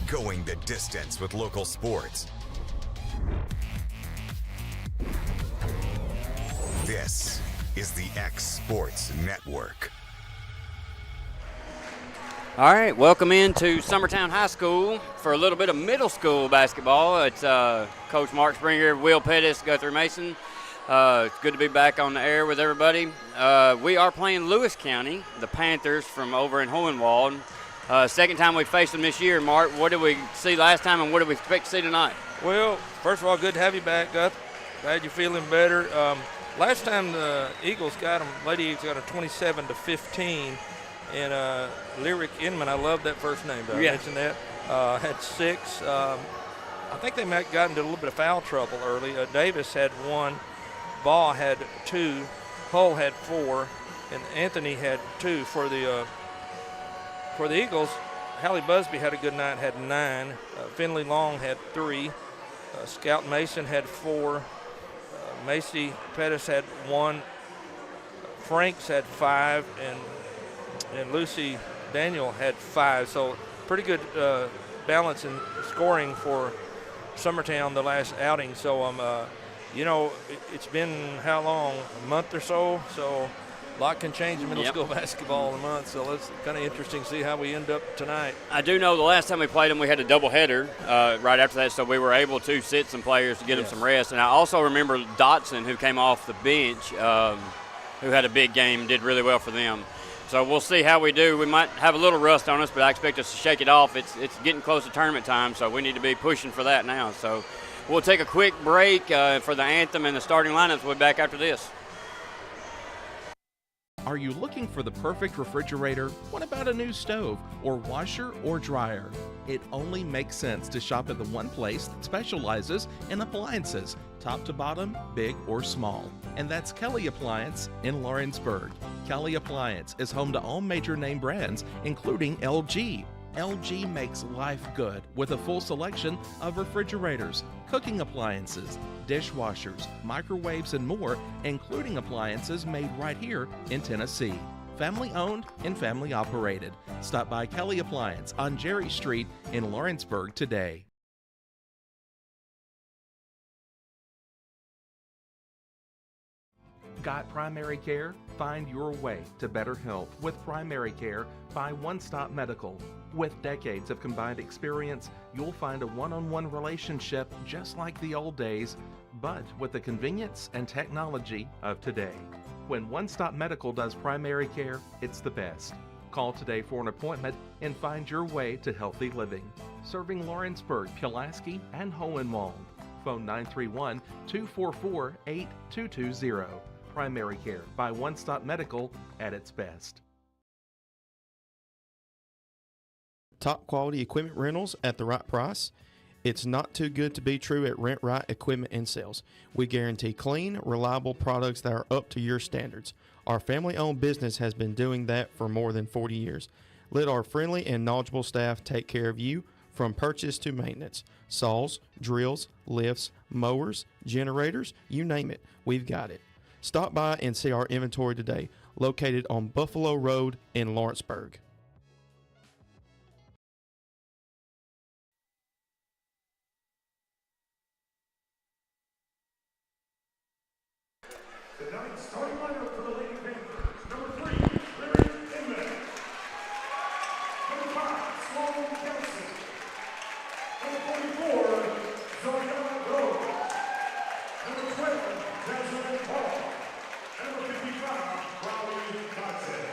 going the distance with local sports. This is the X Sports Network. All right, welcome into Summertown High School for a little bit of middle school basketball. It's Coach Mark Springer, Will Pettis, Guthrie Mason. It's good to be back on the air with everybody. We are playing Lewis County, the Panthers from over in Hohenwald. Second time we faced them this year. Mark, what did we see last time and what do we expect to see tonight? Well, first of all, good to have you back, Guth. Glad you're feeling better. Last time the Eagles got them, Lady Eagles got them 27-15. And Lyric Inman, I love that first name, though. Yeah. I mentioned that. Had 6. I think they might got into a little bit of foul trouble early. Davis had 1. Baugh had 2. Hull had 4. And Anthony had 2 for the Eagles. Hallie Busby had a good night, had 9. Finley Long had 3. Scout Mason had 4. Macy Pettis had 1. Franks had 5. And Lucy Daniel had 5. So pretty good balance in scoring for Summertown the last outing. So, it's been how long? A month or so? So a lot can change in middle school basketball in a month. So it's kind of interesting to see how we end up tonight. I do know the last time we played them, we had a doubleheader right after that, so we were able to sit some players to get them some rest. And I also remember Dotson, who came off the bench, who had a big game, did really well for them. So we'll see how we do. We might have a little rust on us, but I expect us to shake it off. It's getting close to tournament time, so we need to be pushing for that now. So we'll take a quick break for the anthem and the starting lineups. We'll be back after this. Are you looking for the perfect refrigerator? What about a new stove or washer or dryer? It only makes sense to shop at the one place that specializes in appliances, top to bottom, big or small. And that's Kelly Appliance in Lawrenceburg. Kelly Appliance is home to all major name brands, including LG. LG makes life good with a full selection of refrigerators, cooking appliances, dishwashers, microwaves, and more, including appliances made right here in Tennessee. Family owned and family operated. Stop by Kelly Appliance on Jerry Street in Lawrenceburg today. Got primary care? Find your way to better health with primary care by One Stop Medical. With decades of combined experience, you'll find a one-on-one relationship just like the old days, but with the convenience and technology of today. When One Stop Medical does primary care, it's the best. Call today for an appointment and find your way to healthy living. Serving Lawrenceburg, Pulaski, and Hohenwald. Phone 931-244-8220. Primary care by One Stop Medical at its best. Top quality equipment rentals at the right price. It's not too good to be true at Rent Right Equipment and Sales. We guarantee clean, reliable products that are up to your standards. Our family-owned business has been doing that for more than 40 years. Let our friendly and knowledgeable staff take care of you from purchase to maintenance. Saws, drills, lifts, mowers, generators, you name it, we've got it. Stop by and see our inventory today, located on Buffalo Road in Lawrenceburg. Tonight's starting lineup for the Lady Panthers. Number 3, Lyric Inman. Number 5, Sloan Kelsey. Number 44, Zoriana Rose. Number 12, Desiree Paul. Number 55, Crowley Dodson.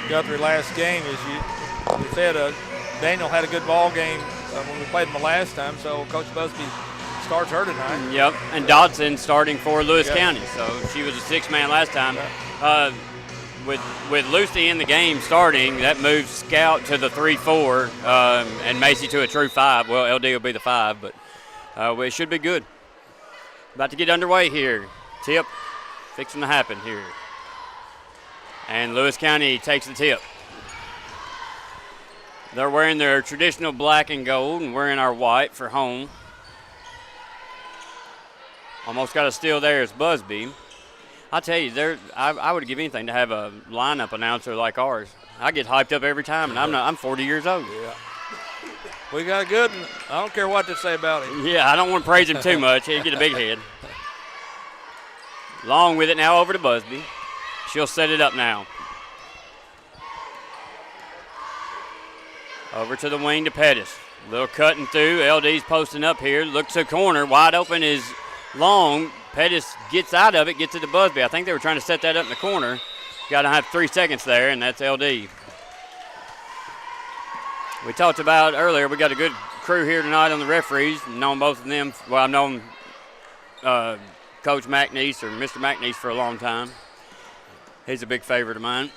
Guthrie last game is we said Daniel had a good ball game when we played him the last time, so Coach Busby starts her tonight. Yep, and Dodson starting for Lewis Yeah. County, so she was a 6-man last time. With Lucy in the game starting, that moves Scout to the 3-4 and Macy to a true 5. Well, LD will be the 5, but it should be good. About to get underway here. Tip fixing to happen here. And Lewis County takes the tip. They're wearing their traditional black and gold and wearing our white for home. Almost got a steal there is Busby. I'll tell you, I would give anything to have a lineup announcer like ours. I get hyped up every time, and I'm 40 years old. Yeah. We got a good one. I don't care what they say about him. Yeah, I don't want to praise him too much. He'll get a big head. Long with it now over to Busby. She'll set it up now. Over to the wing to Pettis. Little cutting through. LD's posting up here. Looks to corner. Wide open is Long. Pettis gets out of it, gets it to Busby. I think they were trying to set that up in the corner. Got to have 3 seconds there, and that's LD. We talked about earlier, we got a good crew here tonight on the referees. Known both of them. Well, I've known Coach McNeese or Mr. McNeese for a long time. He's a big favorite of mine.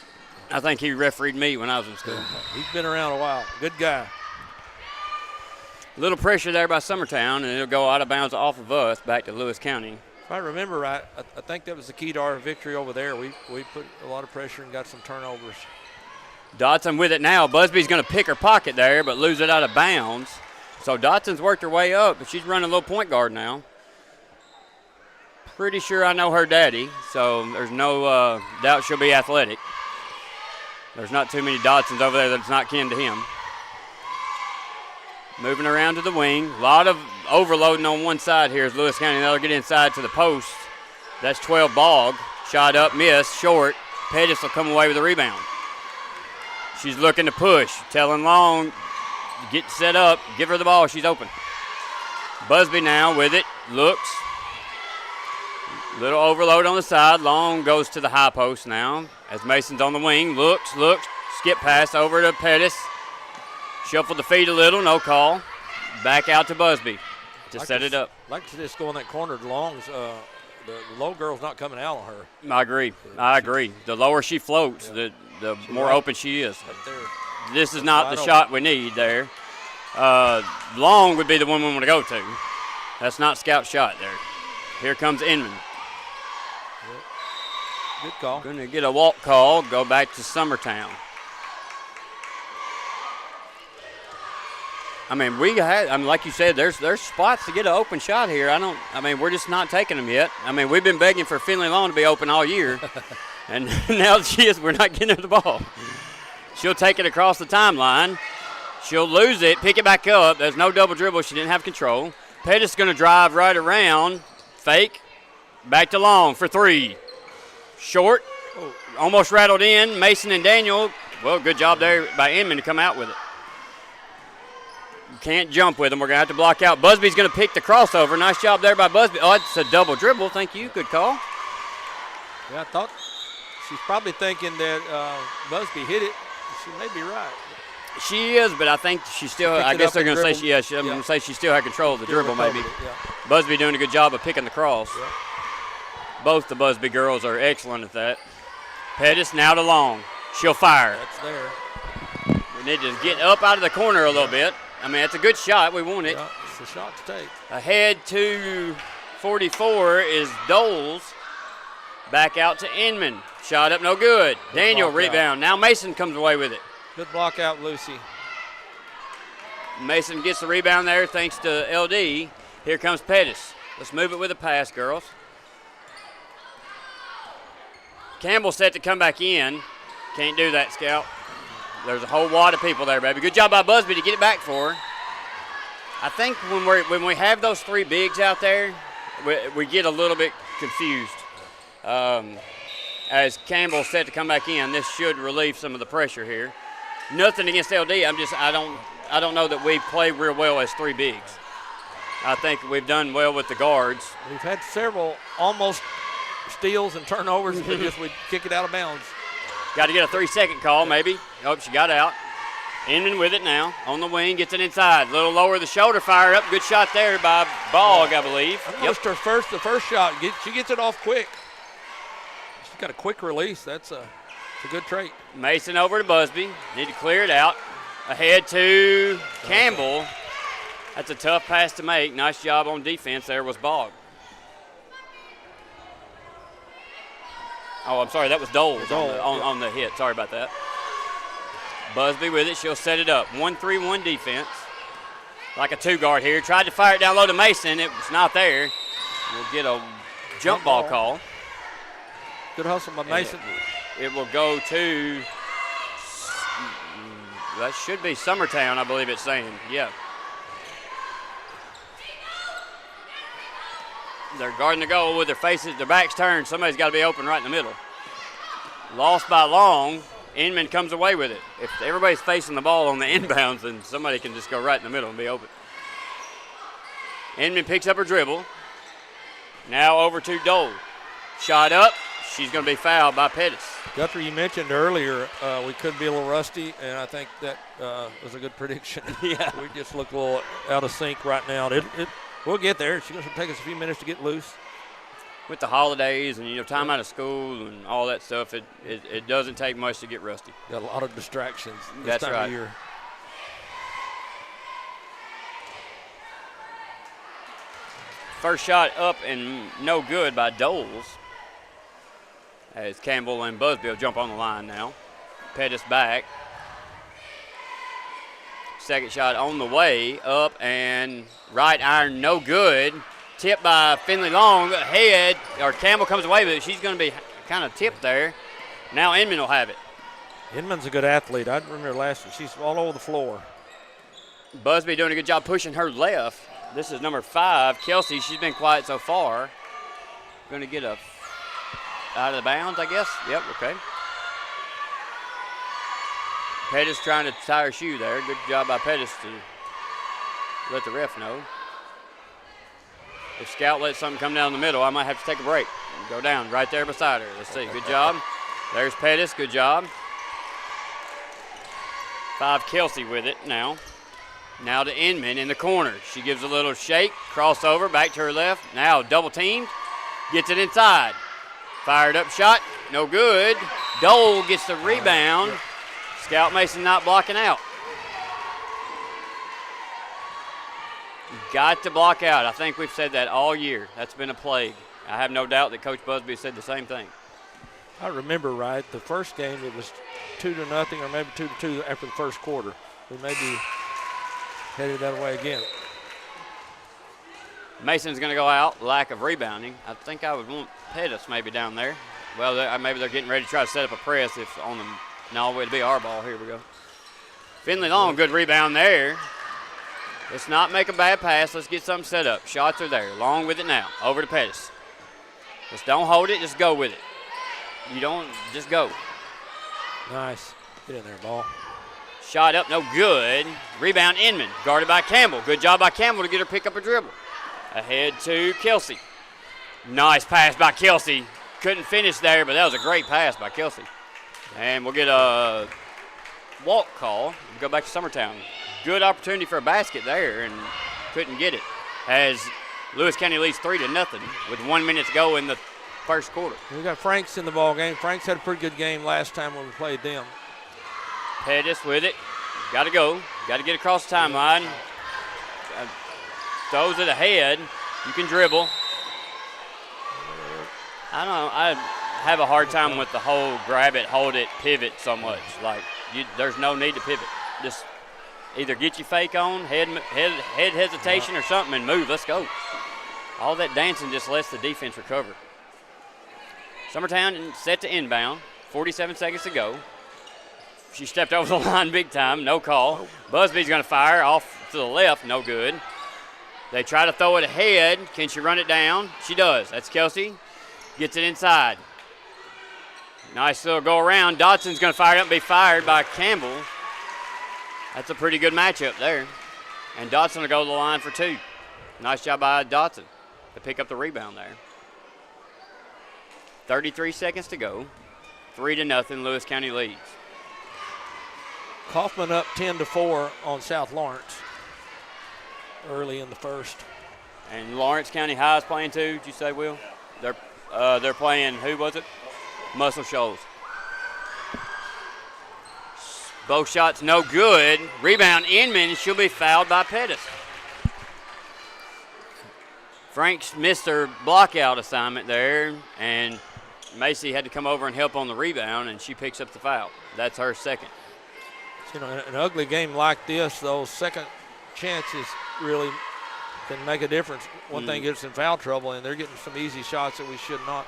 I think he refereed me when I was in school. He's been around a while. Good guy. A little pressure there by Summertown, and it'll go out of bounds off of us back to Lewis County. If I remember right, I think that was the key to our victory over there. We put a lot of pressure and got some turnovers. Dotson with it now. Busby's going to pick her pocket there, but lose it out of bounds. So Dotson's worked her way up, but she's running a little point guard now. Pretty sure I know her daddy, so there's no doubt she'll be athletic. There's not too many Dotsons over there that's not kin to him. Moving around to the wing. A lot of overloading on one side here as Lewis County. Now they'll get inside to the post. That's 12 Bogg. Shot up, miss, short. Pettis will come away with a rebound. She's looking to push. Telling Long, get set up. Give her the ball. She's open. Busby now with it. Looks. Little overload on the side. Long goes to the high post now as Mason's on the wing. Looks. Skip pass over to Pettis. Shuffled the feet a little, no call. Back out to Busby to set it up. Like to just go in that corner. Long's the low girl's not coming out on her. I agree. The lower she floats, the more open she is. Right there. This is not the shot we need there. Long would be the one we want to go to. That's not Scout's shot there. Here comes Inman. Good call. Going to get a walk call, go back to Summertown. I mean, like you said, there's spots to get an open shot here. We're just not taking them yet. I mean, we've been begging for Finley Long to be open all year, and now we're not getting her the ball. She'll take it across the timeline. She'll lose it, pick it back up. There's no double dribble. She didn't have control. Pettis going to drive right around, fake, back to Long for 3. Short, almost rattled in. Mason and Daniel, well, good job there by Inman to come out with it. Can't jump with them. We're going to have to block out. Busby's going to pick the crossover. Nice job there by Busby. Oh, it's a double dribble. Thank you. Good call. Yeah, I thought she's probably thinking that Busby hit it. She may be right. She is, but I think she still, I guess they're going to say I'm going to say she still had control of the dribble maybe. Yeah. Busby doing a good job of picking the cross. Yeah. Both the Busby girls are excellent at that. Pettis now to Long. She'll fire. That's there. We need to get up out of the corner a little bit. I mean, it's a good shot. We want it. Yeah, it's a shot to take. Ahead to 44 is Doles. Back out to Inman. Shot up, no good. Daniel rebound. Now Mason comes away with it. Good block out, Lucy. Mason gets the rebound there thanks to LD. Here comes Pettis. Let's move it with a pass, girls. Campbell set to come back in. Can't do that, Scout. There's a whole wad of people there, baby. Good job by Busby to get it back for her. I think when we have those 3 bigs out there, we get a little bit confused. As Campbell set to come back in, this should relieve some of the pressure here. Nothing against LD. I don't know that we play real well as 3 bigs. I think we've done well with the guards. We've had several almost steals and turnovers, but just we kick it out of bounds. Got to get a 3-second call, maybe. Oh, she got out. Inman with it now. On the wing, gets it inside. A little lower the shoulder, fire up. Good shot there by Bogg, I believe. I noticed the first shot. She gets it off quick. She's got a quick release. It's a good trait. Mason over to Busby. Need to clear it out. Ahead to Campbell. That's a tough pass to make. Nice job on defense there was Bogg. Oh, I'm sorry, that was Doles on the hit. Sorry about that. Busby with it. She'll set it up. 1-3-1 defense. Like a 2-guard here. Tried to fire it down low to Mason. It was not there. We'll get a jump ball call. Good hustle by Mason. It will go to, that should be Summertown, I believe it's saying. Yeah. They're guarding the goal with their backs turned. Somebody's got to be open right in the middle. Lost by long. Inman comes away with it. If everybody's facing the ball on the inbounds, then somebody can just go right in the middle and be open. Inman picks up her dribble. Now over to Dole. Shot up. She's going to be fouled by Pettis. Guthrie, you mentioned earlier we could be a little rusty, and I think that was a good prediction. Yeah. We just look a little out of sync right now. We'll get there. It's going to take us a few minutes to get loose. With the holidays and, time out of school and all that stuff, it doesn't take much to get rusty. Got a lot of distractions this That's time right. of year. First shot up and no good by Doles. As Campbell and Busby will jump on the line now. Pettis back. Second shot on the way, up and right iron, no good. Tipped by Finley Long, head, or Campbell comes away with it. She's going to be kind of tipped there. Now Inman will have it. Inman's a good athlete. I remember last year. She's all over the floor. Busby doing a good job pushing her left. This is number 5, Kelsey. She's been quiet so far. Going to get a out of the bounds, I guess. Yep, okay. Pettis trying to tie her shoe there. Good job by Pettis to let the ref know. If Scout lets something come down the middle, I might have to take a break. Go down right there beside her. Let's see. Good job. There's Pettis. Good job. 5, Kelsey with it now. Now to Inman in the corner. She gives a little shake. Crossover. Back to her left. Now double teamed. Gets it inside. Fired up shot. No good. Dole gets the rebound. Scout Mason not blocking out. Got to block out. I think we've said that all year. That's been a plague. I have no doubt that Coach Busby said the same thing. I remember right, the first game it was 2-0 or maybe 2-2 after the first quarter. We may be headed that way again. Mason's going to go out. Lack of rebounding. I think I would want Pettis maybe down there. Well, maybe they're getting ready to try to set up a press if on them. No, it'll be our ball. Here we go. Finley Long, good rebound there. Let's not make a bad pass. Let's get something set up. Shots are there. Long with it now. Over to Pettis. Just don't hold it. Just go with it. You don't, just go. Nice. Get in there, ball. Shot up, no good. Rebound, Inman. Guarded by Campbell. Good job by Campbell to get her pick up a dribble. Ahead to Kelsey. Nice pass by Kelsey. Couldn't finish there, but that was a great pass by Kelsey. And we'll get a walk call. We'll go back to Summertown. Good opportunity for a basket there and couldn't get it. As Lewis County leads 3-0 with 1 minute to go in the first quarter. We got Franks in the ball game. Franks had a pretty good game last time when we played them. Pettis with it. Got to go. Got to get across the timeline. Throws it ahead. You can dribble. I don't know. I have a hard time with the whole grab it, hold it, pivot so much. Like, there's no need to pivot. Just either get your fake on, head hesitation or something, and move. Let's go. All that dancing just lets the defense recover. Summertown set to inbound. 47 seconds to go. She stepped over the line big time. No call. Busby's going to fire off to the left. No good. They try to throw it ahead. Can she run it down? She does. That's Kelsey. Gets it inside. Nice little go around. Dotson's going to fire it up and be fired by Campbell. That's a pretty good matchup there. And Dotson will go to the line for 2. Nice job by Dotson to pick up the rebound there. 33 seconds to go. 3-0, Lewis County leads. Kaufman up 10-4 on South Lawrence early in the first. And Lawrence County High is playing too, did you say, Will? They're playing, who was it? Muscle Shoals. Both shots no good. Rebound Inman. She'll be fouled by Pettis. Franks missed her blockout assignment there, and Macy had to come over and help on the rebound, and she picks up the foul. That's her second. You know, an ugly game like this, those second chances really can make a difference. One thing gets in foul trouble, and they're getting some easy shots that we should not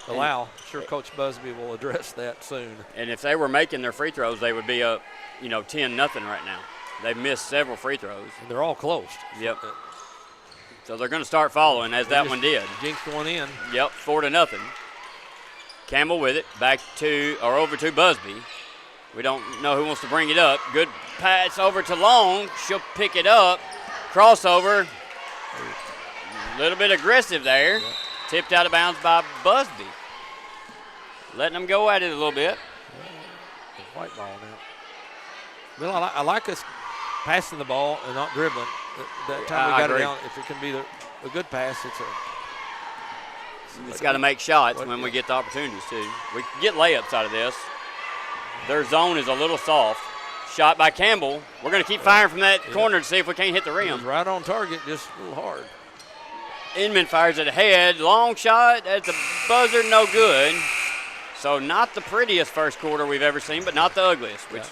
allow. Sure, Coach Busby will address that soon. And if they were making their free throws, they would be up, 10-0 right now. They've missed several free throws. And they're all close. Yep. So they're going to start following, as that one did. Jinxed one in. Yep, 4-0. Campbell with it, over to Busby. We don't know who wants to bring it up. Good pass over to Long. She'll pick it up. Crossover. A little bit aggressive there. Yep. Tipped out of bounds by Busby. Letting them go at it a little bit. The white ball now. Well, I like us passing the ball and not dribbling. That time we got it down. If it can be a good pass, it's got to make shots when we get the opportunities too. We can get layups out of this. Their zone is a little soft. Shot by Campbell. We're going to keep firing from that corner to see if we can't hit the rim. Right on target, just a little hard. Inman fires it ahead. Long shot at the buzzer, no good. So not the prettiest first quarter we've ever seen, but not the ugliest, which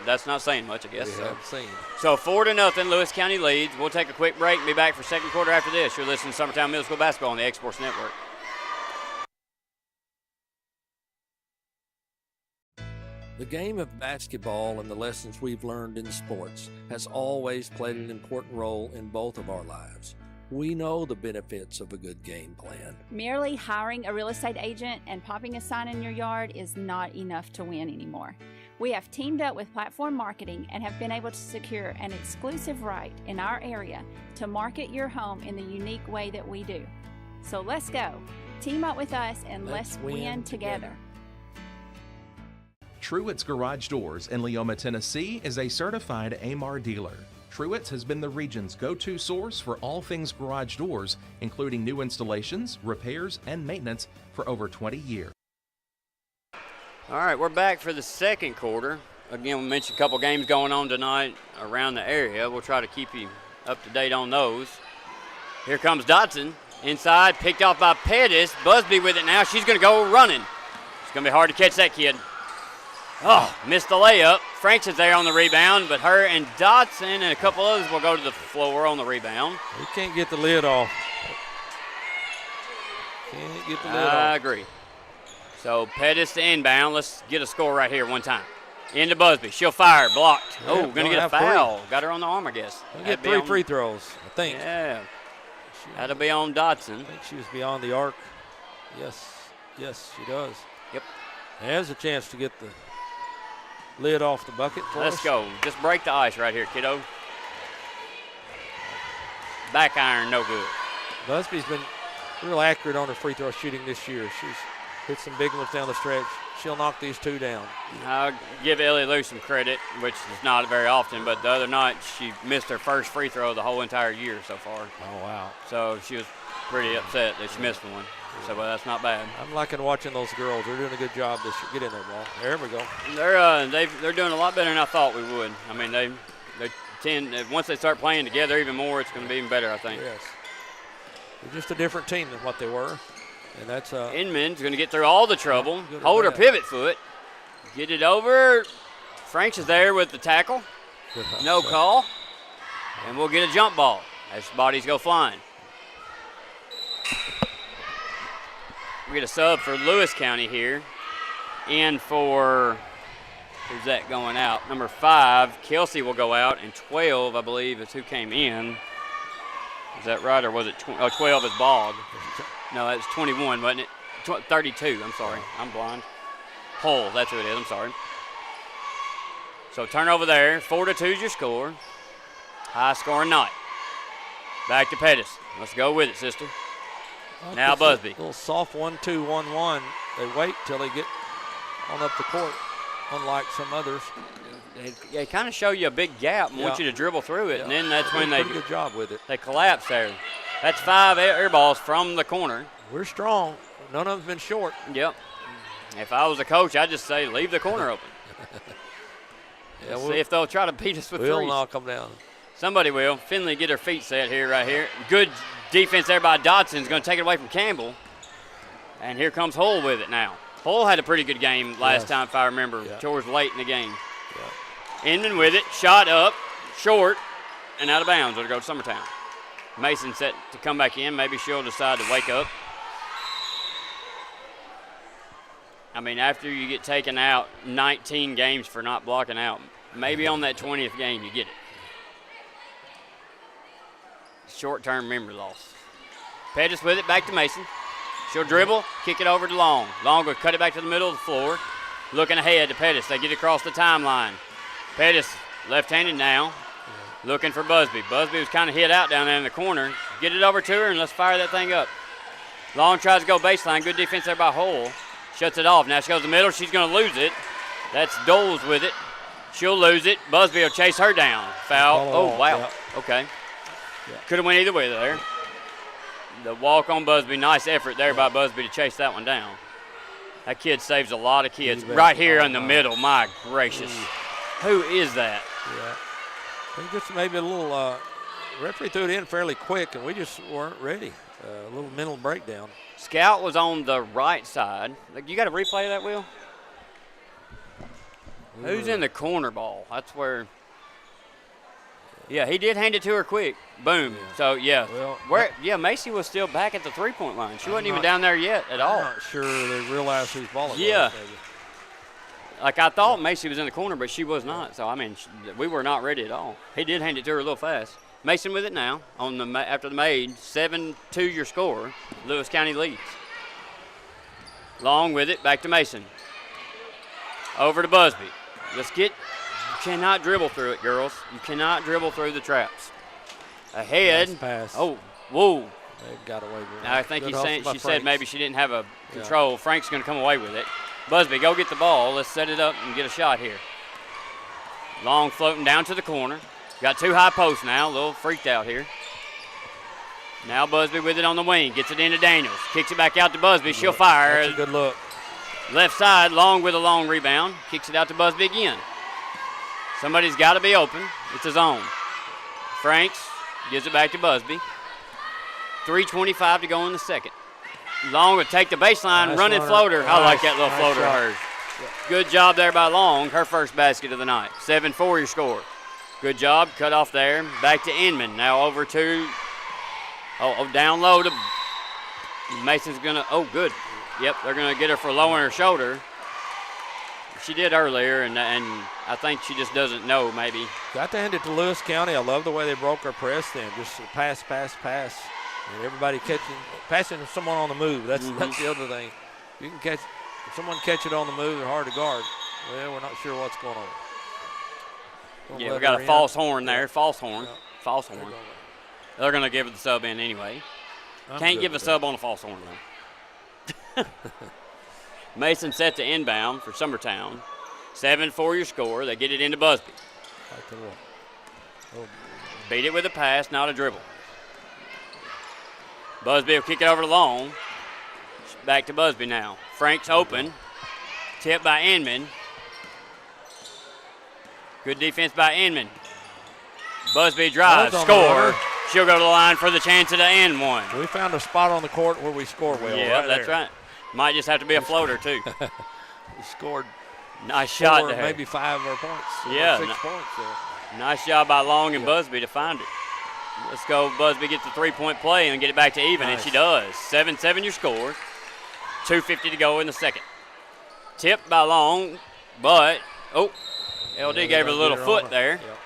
that's not saying much, I guess. We have seen. So 4-0, Lewis County leads. We'll take a quick break and be back for second quarter after this. You're listening to Summertown Middle School Basketball on the X-Sports Network. The game of basketball and the lessons we've learned in sports has always played an important role in both of our lives. We know the benefits of a good game plan. Merely hiring a real estate agent and popping a sign in your yard is not enough to win anymore. We have teamed up with Platform Marketing and have been able to secure an exclusive right in our area to market your home in the unique way that we do. So let's go. Team up with us and let's win together. Truett's Garage Doors in Leoma, Tennessee is a certified AMAR dealer. Truett's has been the region's go-to source for all things garage doors, including new installations, repairs, and maintenance for over 20 years. All right, we're back for the second quarter. Again, we mentioned a couple games going on tonight around the area. We'll try to keep you up to date on those. Here comes Dotson. Inside, picked off by Pettis. Busby with it now. She's going to go running. It's going to be hard to catch that kid. Oh, missed the layup. Franks is there on the rebound, but her and Dotson and a couple others will go to the floor on the rebound. We can't get the lid off. Can't get the lid off. I agree. So Pettis to inbound. Let's get a score right here one time. Into Busby. She'll fire. Blocked. Yeah, going to get a foul. Got her on the arm, I guess. We'll get 3 free throws, I think. Yeah. That'll be on Dotson. I think she was beyond the arc. Yes, she does. Yep. There's a chance to get the lid off the bucket for Let's us. go. Just break the ice right here, kiddo. Back iron, no good. Busby's been real accurate on her free throw shooting this year. She's hit some big ones down the stretch. She'll knock these 2 down. I'll give Ellie Lou some credit, which is not very often, but the other night she missed her first free throw the whole entire year so far. Oh, wow. So she was pretty upset that she missed one. So, well, that's not bad. I'm liking watching those girls. They're doing a good job this year. Get in there, ball. There we go. They're doing a lot better than I thought we would. I mean, they tend, once they start playing together even more, it's going to be even better, I think. Yes. They're just a different team than what they were. And that's Inman's going to get through all the trouble. Good Hold her bad. pivot foot. Get it over. Franks is there with the tackle. No call. And we'll get a jump ball as bodies go flying. We get a sub for Lewis County here. In for, who's that going out? Number 5, Kelsey will go out, and 12, I believe, is who came in. Is that right, or was it 12 is Bog? No, that's 21, wasn't it? 32, I'm sorry. I'm blind. Hull, that's who it is, I'm sorry. So turnover there, 4-2 is your score. High scoring night. Back to Pettis. Let's go with it, sister. Now Busby. Little soft 1-2-1-1. They wait till they get on up the court, unlike some others. They kind of show you a big gap and want you to dribble through it, and then that's when they pretty good job with it. They collapse there. That's 5 air balls from the corner. We're strong. None of them's been short. Yep. If I was a coach, I'd just say leave the corner open. See if they'll try to beat us with we'll threes. knock them down. Somebody will. Finley get her feet set here, right here. Good defense there by Dodson's going to take it away from Campbell. And here comes Hull with it now. Hull had a pretty good game last time, if I remember, towards late in the game. Inman with it, shot up, short, and out of bounds. It'll go to Summertown. Mason set to come back in. Maybe she'll decide to wake up. I mean, after you get taken out 19 games for not blocking out, maybe on that 20th game you get it. Short-term memory loss. Pettis with it, back to Mason. She'll dribble, kick it over to Long. Long will cut it back to the middle of the floor. Looking ahead to Pettis. They get across the timeline. Pettis, left-handed now, looking for Busby. Busby was kind of hit out down there in the corner. Get it over to her, and let's fire that thing up. Long tries to go baseline. Good defense there by Hull. Shuts it off. Now she goes to the middle. She's going to lose it. That's Doles with it. She'll lose it. Busby will chase her down. Foul. Oh, wow. Yeah. Okay. Yeah. Could have went either way there. The walk on Busby. Nice effort there by Busby to chase that one down. That kid saves a lot of kids. Right here in the middle. My gracious. Who is that? Yeah. I think just maybe a little referee threw it in fairly quick, and we just weren't ready. A little mental breakdown. Scout was on the right side. You got a replay of that, Will? Who's in the corner ball? That's where. Yeah, he did hand it to her quick. Boom. Yeah. So, yeah. Well, Macy was still back at the three-point line. She wasn't even down there yet at all. I'm not sure they realized whose ball it was. Yeah. Like I thought Macy was in the corner, but she was not. So, I mean, we were not ready at all. He did hand it to her a little fast. Mason with it now on the after the made. 7-2 your score. Lewis County leads. Long with it. Back to Mason. Over to Busby. Let's get. You cannot dribble through it, girls. You cannot dribble through the traps. Ahead. Nice pass. Oh, whoa. They got away with it. I think she said maybe she didn't have a control. Yeah. Frank's going to come away with it. Busby, go get the ball. Let's set it up and get a shot here. Long floating down to the corner. Got 2 high posts now. A little freaked out here. Now Busby with it on the wing. Gets it into Daniels. Kicks it back out to Busby. She'll fire. That's a good look. Left side, Long with a long rebound. Kicks it out to Busby again. Somebody's got to be open. It's his own. Franks gives it back to Busby. 3:25 to go in the second. Long would take the baseline, nice running floater. I like that little floater of hers. Yeah. Good job there by Long. Her first basket of the night. 7-4 your score. Good job. Cut off there. Back to Inman. Now over to, down low to Mason's going to, good. Yep, they're going to get her for lowering her shoulder. She did earlier, and I think she just doesn't know maybe. Got to hand it to Lewis County. I love the way they broke her press then. Just pass. And everybody passing someone on the move. That's the other thing. You can if someone catch it on the move, they're hard to guard. Well, we're not sure what's going on. Yeah, we got a false horn there. False horn. False horn. They're going to give it the sub in anyway. Can't give a sub on a false horn, though. Mason set to inbound for Summertown. 7-4 your score. They get it into Busby. Beat it with a pass, not a dribble. Busby will kick it over to Long. Back to Busby now. Frank's open. Tip by Inman. Good defense by Inman. Busby drives, score. She'll go to the line for the chance at the end one. We found a spot on the court where we score well. Yeah, that's right. Might just have to be a floater, too. We scored nice shot there. Maybe 5 points. Yeah. 6 points there. Nice job by Long and Busby to find it. Let's go. Busby gets the 3-point play and get it back to even, and she does. 7-7 your score. 2:50 to go in the second. Tipped by Long, but, LD gave her a little foot there. Yep.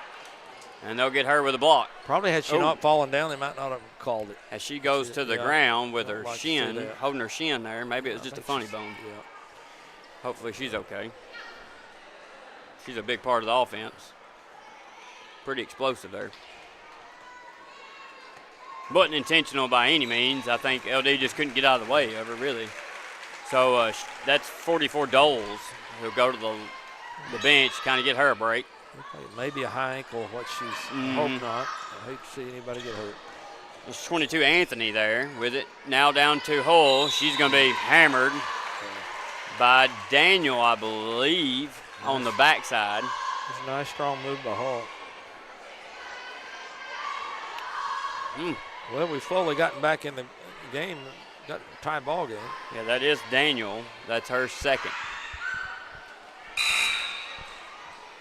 And they'll get her with a block. Probably had she not fallen down, they might not have called it. As she goes to the ground with her shin, holding her shin there. Maybe it was just a funny bone. Yeah. Hopefully she's okay. She's a big part of the offense. Pretty explosive there. Wasn't intentional by any means. I think LD just couldn't get out of the way of her, really. So that's 44 Doles who'll go to the bench, kind of get her a break. Maybe a high ankle, what she's hope not. I hate to see anybody get hurt. There's 22 Anthony there with it. Now down to Hull. She's going to be hammered by Daniel, I believe, on the backside. It's a nice, strong move by Hull. Well, we've slowly gotten back in the game, got a tie ball game. Yeah, that is Daniel. That's her second.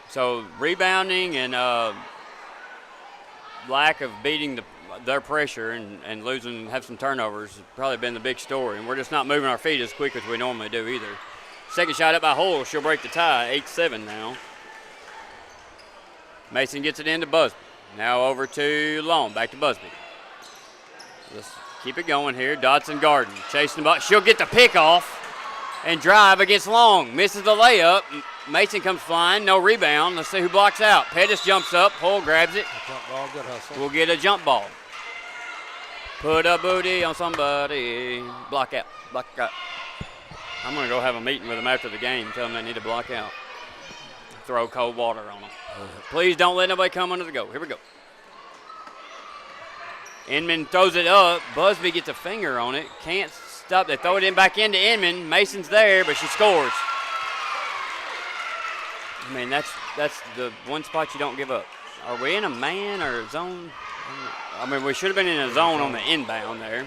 So rebounding and lack of beating their pressure and losing, have some turnovers has probably been the big story. And we're just not moving our feet as quick as we normally do either. Second shot up by Hull. She'll break the tie, 8-7 now. Mason gets it into Busby. Now over to Long, back to Busby. Let's keep it going here. Dotson Garden chasing the ball. She'll get the pick off and drive against Long. Misses the layup. Mason comes flying, no rebound. Let's see who blocks out. Pettis jumps up. Hull grabs it. Jump ball, good hustle. We'll get a jump ball. Put a booty on somebody. Block out. Block out. I'm going to go have a meeting with them after the game. Tell them they need to block out. Throw cold water on them. Please don't let nobody come under the goal. Here we go. Inman throws it up. Busby gets a finger on it. Can't stop. They throw it in back into Inman. Mason's there, but she scores. I mean, that's the one spot you don't give up. Are we in a man or a zone? I mean, we should have been in a zone on the inbound there.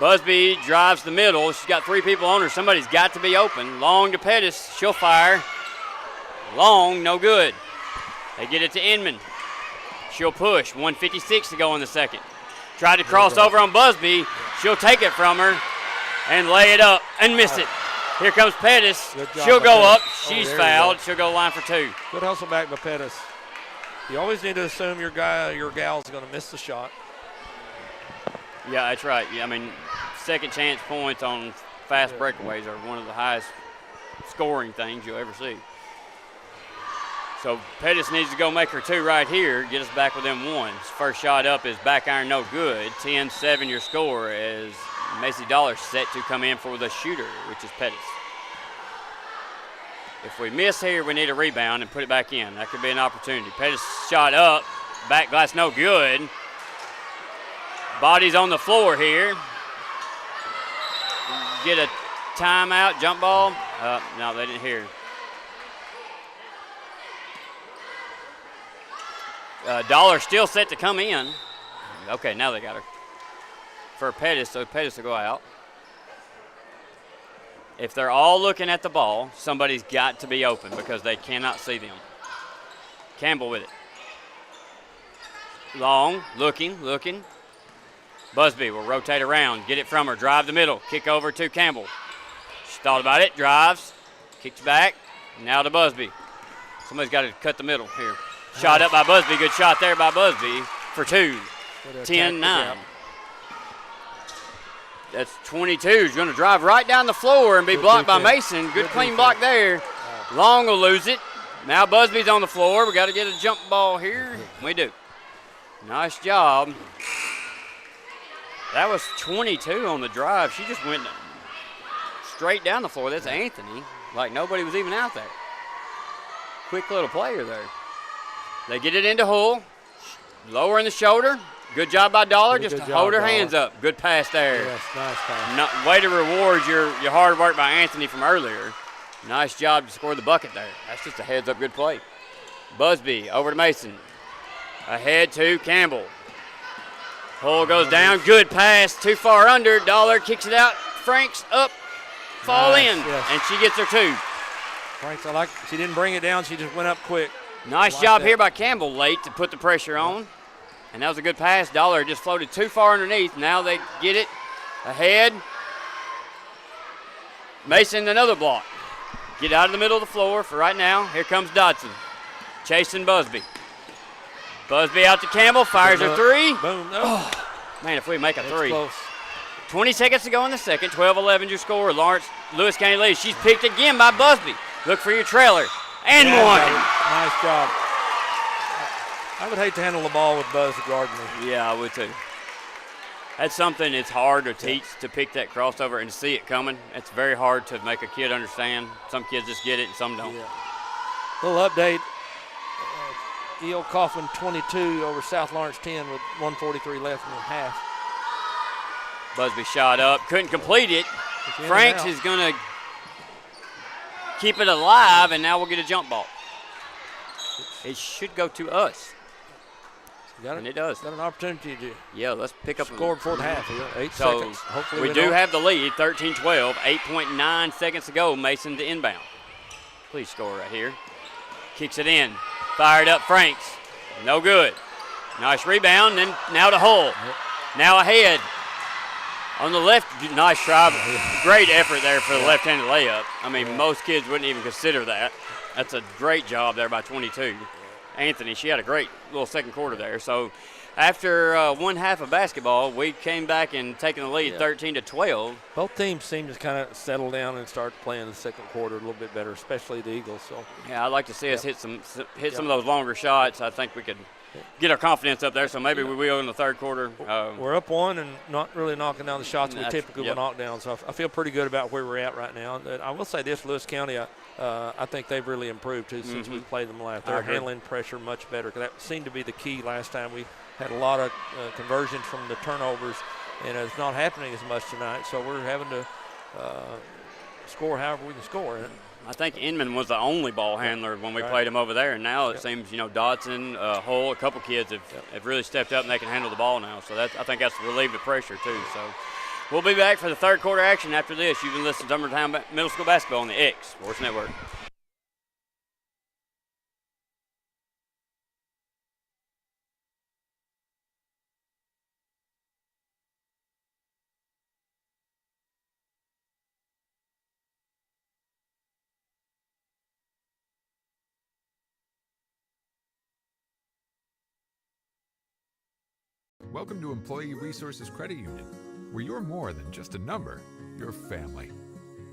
Busby drives the middle. She's got three people on her. Somebody's got to be open. Long to Pettis. She'll fire. Long, no good. They get it to Inman. She'll push. 1:56 to go in the second. Tried to cross over on Busby. She'll take it from her and lay it up and miss it. Here comes Pettis. She'll go up. She's fouled. She'll go line for two. Good hustle back by Pettis. You always need to assume your guy or your gal's going to miss the shot. Yeah, that's right. Yeah, I mean, second chance points on fast breakaways are one of the highest scoring things you'll ever see. So Pettis needs to go make her two right here, get us back within one. First shot up is back iron, no good. 10-7 your score as Macy Dollar set to come in for the shooter, which is Pettis. If we miss here, we need a rebound and put it back in. That could be an opportunity. Pettis shot up, back glass no good. Body's on the floor here. Get a timeout, jump ball. No, they didn't hear. Dollar still set to come in. Okay, now they got her. For Pettis, so Pettis will go out. If they're all looking at the ball, somebody's got to be open because they cannot see them. Campbell with it. Long, looking. Busby will rotate around, get it from her, drive the middle, kick over to Campbell. She thought about it, drives, kicks back, now to Busby. Somebody's got to cut the middle here. Shot up by Busby, good shot there by Busby for two. 10-9. That's 22. He's going to drive right down the floor and be blocked by Mason. Good clean block there. Long will lose it. Now Busby's on the floor. We got to get a jump ball here. We do. Nice job. That was 22 on the drive. She just went straight down the floor. That's Anthony. Like nobody was even out there. Quick little player there. They get it into Hull. Lowering the shoulder. Good job by Dollar just to hold her hands up. Good pass there. Yes, nice pass. Way to reward your hard work by Anthony from earlier. Nice job to score the bucket there. That's just a heads-up good play. Busby over to Mason. Ahead to Campbell. Hull goes down. Good pass. Too far under. Dollar kicks it out. Franks up. Fall in. Yes. And she gets her two. Franks, I like. She didn't bring it down. She just went up quick. Nice job here by Campbell late to put the pressure on. And that was a good pass. Dollar just floated too far underneath. Now they get it ahead. Mason, another block. Get out of the middle of the floor for right now. Here comes Dodson. Chasing Busby. Busby out to Campbell. Fires her three. Boom. No. Oh, man, if we make a three. Close. 20 seconds to go in the second. 12-11 your score. Lewis County leads. She's picked again by Busby. Look for your trailer. And one. Nice job. I would hate to handle the ball with Buzz Gardner. Yeah, I would too. That's something it's hard to teach, to pick that crossover and see it coming. It's very hard to make a kid understand. Some kids just get it and some don't. Yeah. Little update. E.O. Coughlin 22 over South Lawrence 10 with 1:43 left in the half. Busby shot up, couldn't complete it. Franks is going to keep it alive, and now we'll get a jump ball. It should go to us. And it does. Got an opportunity to let's pick up score before the half here. 8 so seconds. Hopefully we do have the lead, 13-12, 8.9 seconds to go. Mason to inbound. Please score right here. Kicks it in. Fired up Franks. No good. Nice rebound, and now to Hull. Now ahead. On the left, nice try. Great effort there for the left-handed layup. I mean, most kids wouldn't even consider that. That's a great job there by 22. Anthony, she had a great little second quarter there. So after one half of basketball, we came back and taken the lead 13-12. Both teams seem to kind of settle down and start playing the second quarter a little bit better, especially the Eagles. So yeah, I'd like to see us hit some of those longer shots. I think we could get our confidence up there, so maybe we will in the third quarter. We're up one and not really knocking down the shots we typically will knock down. So I feel pretty good about where we're at right now. I will say this, Lewis County, I think they've really improved too since we played them last. They're handling pressure much better. That seemed to be the key last time. We had a lot of conversions from the turnovers, and it's not happening as much tonight. So we're having to score however we can score. I think Inman was the only ball handler when we played him over there, and now it seems, Dodson, Hull, a couple kids have really stepped up and they can handle the ball now. So I think that's relieved the pressure too. So we'll be back for the third quarter action after this. You've been listening to Summertown Middle School Basketball on the X Sports Network. Welcome to Employee Resources Credit Union, where you're more than just a number, you're family.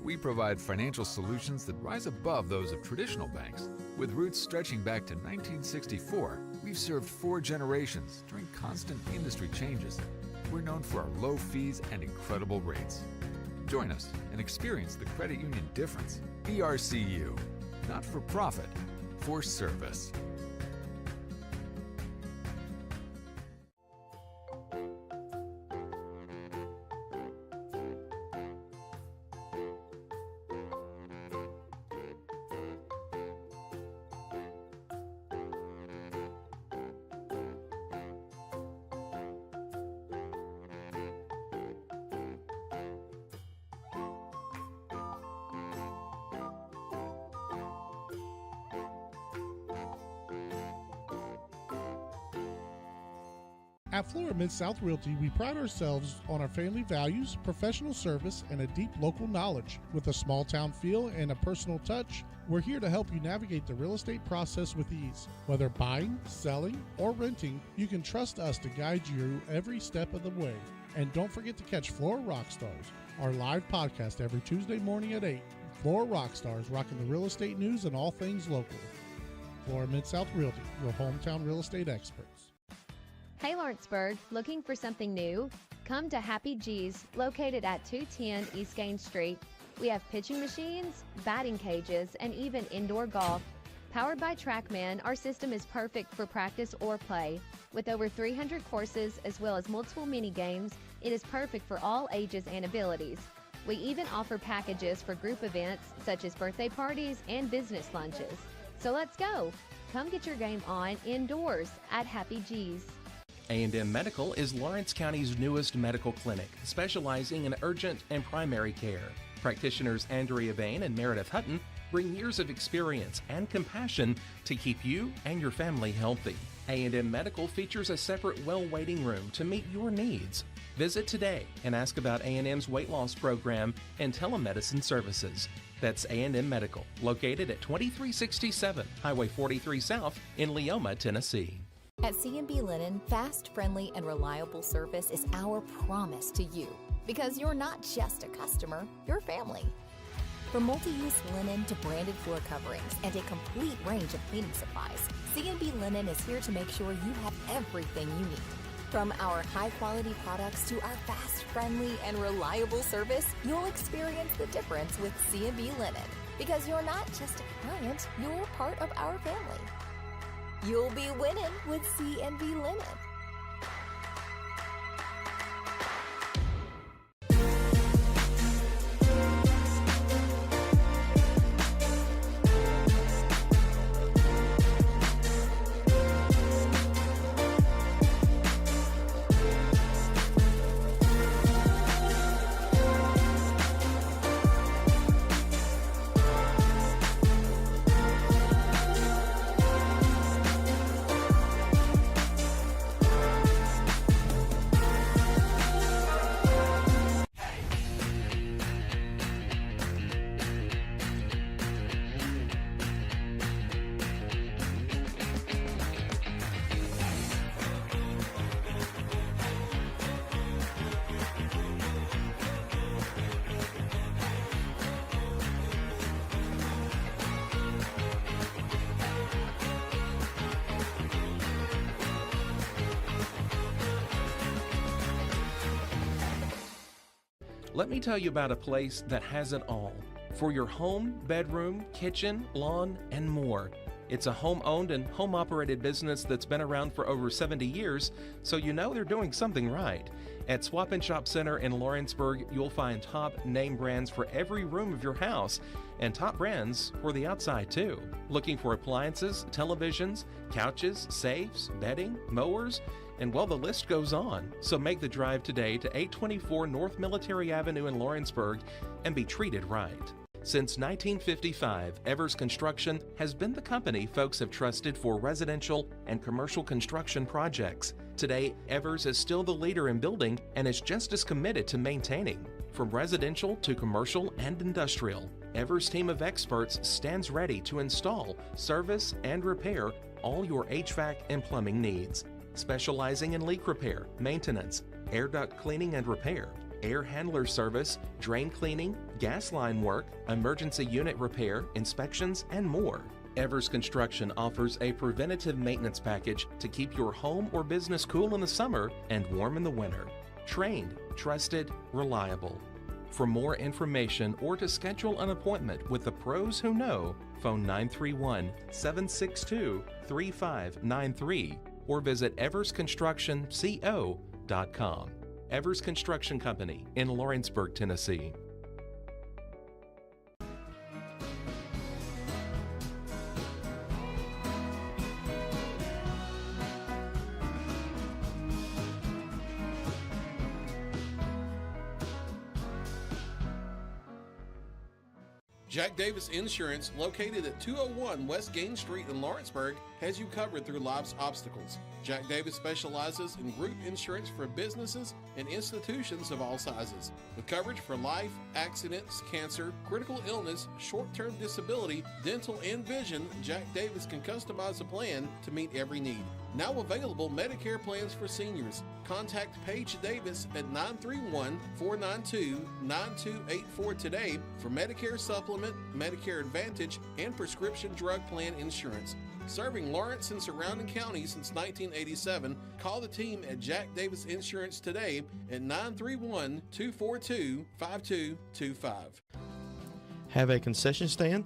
We provide financial solutions that rise above those of traditional banks. With roots stretching back to 1964, we've served 4 generations during constant industry changes. We're known for our low fees and incredible rates. Join us and experience the credit union difference. ERCU, not for profit, for service. At Florida Mid-South Realty, we pride ourselves on our family values, professional service, and a deep local knowledge. With a small town feel and a personal touch, we're here to help you navigate the real estate process with ease. Whether buying, selling, or renting, you can trust us to guide you every step of the way. And don't forget to catch Florida Rockstars, our live podcast every Tuesday morning at 8. Florida Rockstars, rocking the real estate news and all things local. Florida Mid-South Realty, your hometown real estate experts. Hey Lawrenceburg, looking for something new? Come to Happy G's, located at 210 East Gaines Street. We have pitching machines, batting cages, and even indoor golf. Powered by TrackMan, our system is perfect for practice or play. With over 300 courses as well as multiple mini games, it is perfect for all ages and abilities. We even offer packages for group events such as birthday parties and business lunches. So let's go. Come get your game on indoors at Happy G's. A&M Medical is Lawrence County's newest medical clinic, specializing in urgent and primary care. Practitioners Andrea Bain and Meredith Hutton bring years of experience and compassion to keep you and your family healthy. A&M Medical features a separate well waiting room to meet your needs. Visit today and ask about A&M's weight loss program and telemedicine services. That's A&M Medical, located at 2367 Highway 43 South in Leoma, Tennessee. At C&B Linen, fast, friendly, and reliable service is our promise to you. Because you're not just a customer, you're family. From multi-use linen to branded floor coverings and a complete range of cleaning supplies, C&B Linen is here to make sure you have everything you need. From our high-quality products to our fast, friendly, and reliable service, you'll experience the difference with C&B Linen. Because you're not just a client, you're part of our family. You'll be winning with C&B Linen. Let me tell you about a place that has it all for your home, bedroom, kitchen, lawn, and more. It's a home-owned and home-operated business that's been around for over 70 years, so you know they're doing something right. At Swap and Shop Center in Lawrenceburg, you'll find top name brands for every room of your house and top brands for the outside too. Looking for appliances, televisions, couches, safes, bedding, mowers, and well, the list goes on. So make the drive today to 824 North Military Avenue in Lawrenceburg and be treated right. Since 1955, Evers Construction has been the company folks have trusted for residential and commercial construction projects. Today, Evers is still the leader in building and is just as committed to maintaining. From residential to commercial and industrial, Evers' team of experts stands ready to install, service, and repair all your HVAC and plumbing needs. Specializing in leak repair, maintenance, air duct cleaning and repair, air handler service, drain cleaning, gas line work, emergency unit repair, inspections, and more. Evers Construction offers a preventative maintenance package to keep your home or business cool in the summer and warm in the winter. Trained, trusted, reliable. For more information or to schedule an appointment with the pros who know, phone 931-762-3593 or visit eversconstructionco.com. Evers Construction Company in Lawrenceburg, Tennessee. Jack Davis Insurance, located at 201 West Gain Street in Lawrenceburg, has you covered through life's obstacles. Jack Davis specializes in group insurance for businesses and institutions of all sizes. With coverage for life, accidents, cancer, critical illness, short-term disability, dental, and vision, Jack Davis can customize a plan to meet every need. Now available Medicare plans for seniors. Contact Paige Davis at 931-492-9284 today for Medicare Supplement, Medicare Advantage, and prescription drug plan insurance. Serving Lawrence and surrounding counties since 1987, call the team at Jack Davis Insurance today at 931-242-5225. Have a concession stand,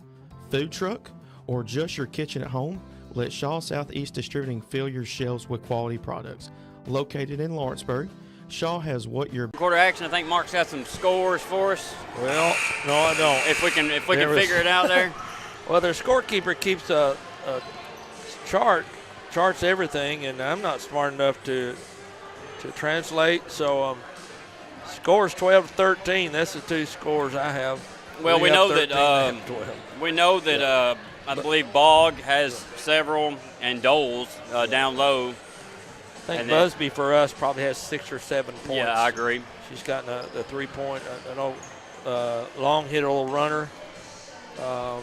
food truck, or just your kitchen at home? Let Shaw Southeast Distributing fill your shelves with quality products. Located in Lawrenceburg, Shaw has what your quarter action. I think Mark's got some scores for us. Well, no, I don't. If we can figure it out there. Well, their scorekeeper keeps a charts everything, and I'm not smart enough to translate. So scores 12-13. That's the two scores I have. Well, we know that I believe Bog has several, and Doles down low. I think Busby for us probably has 6 or 7 points. Yeah, I agree. She's gotten a 3-point, long hit little runner. I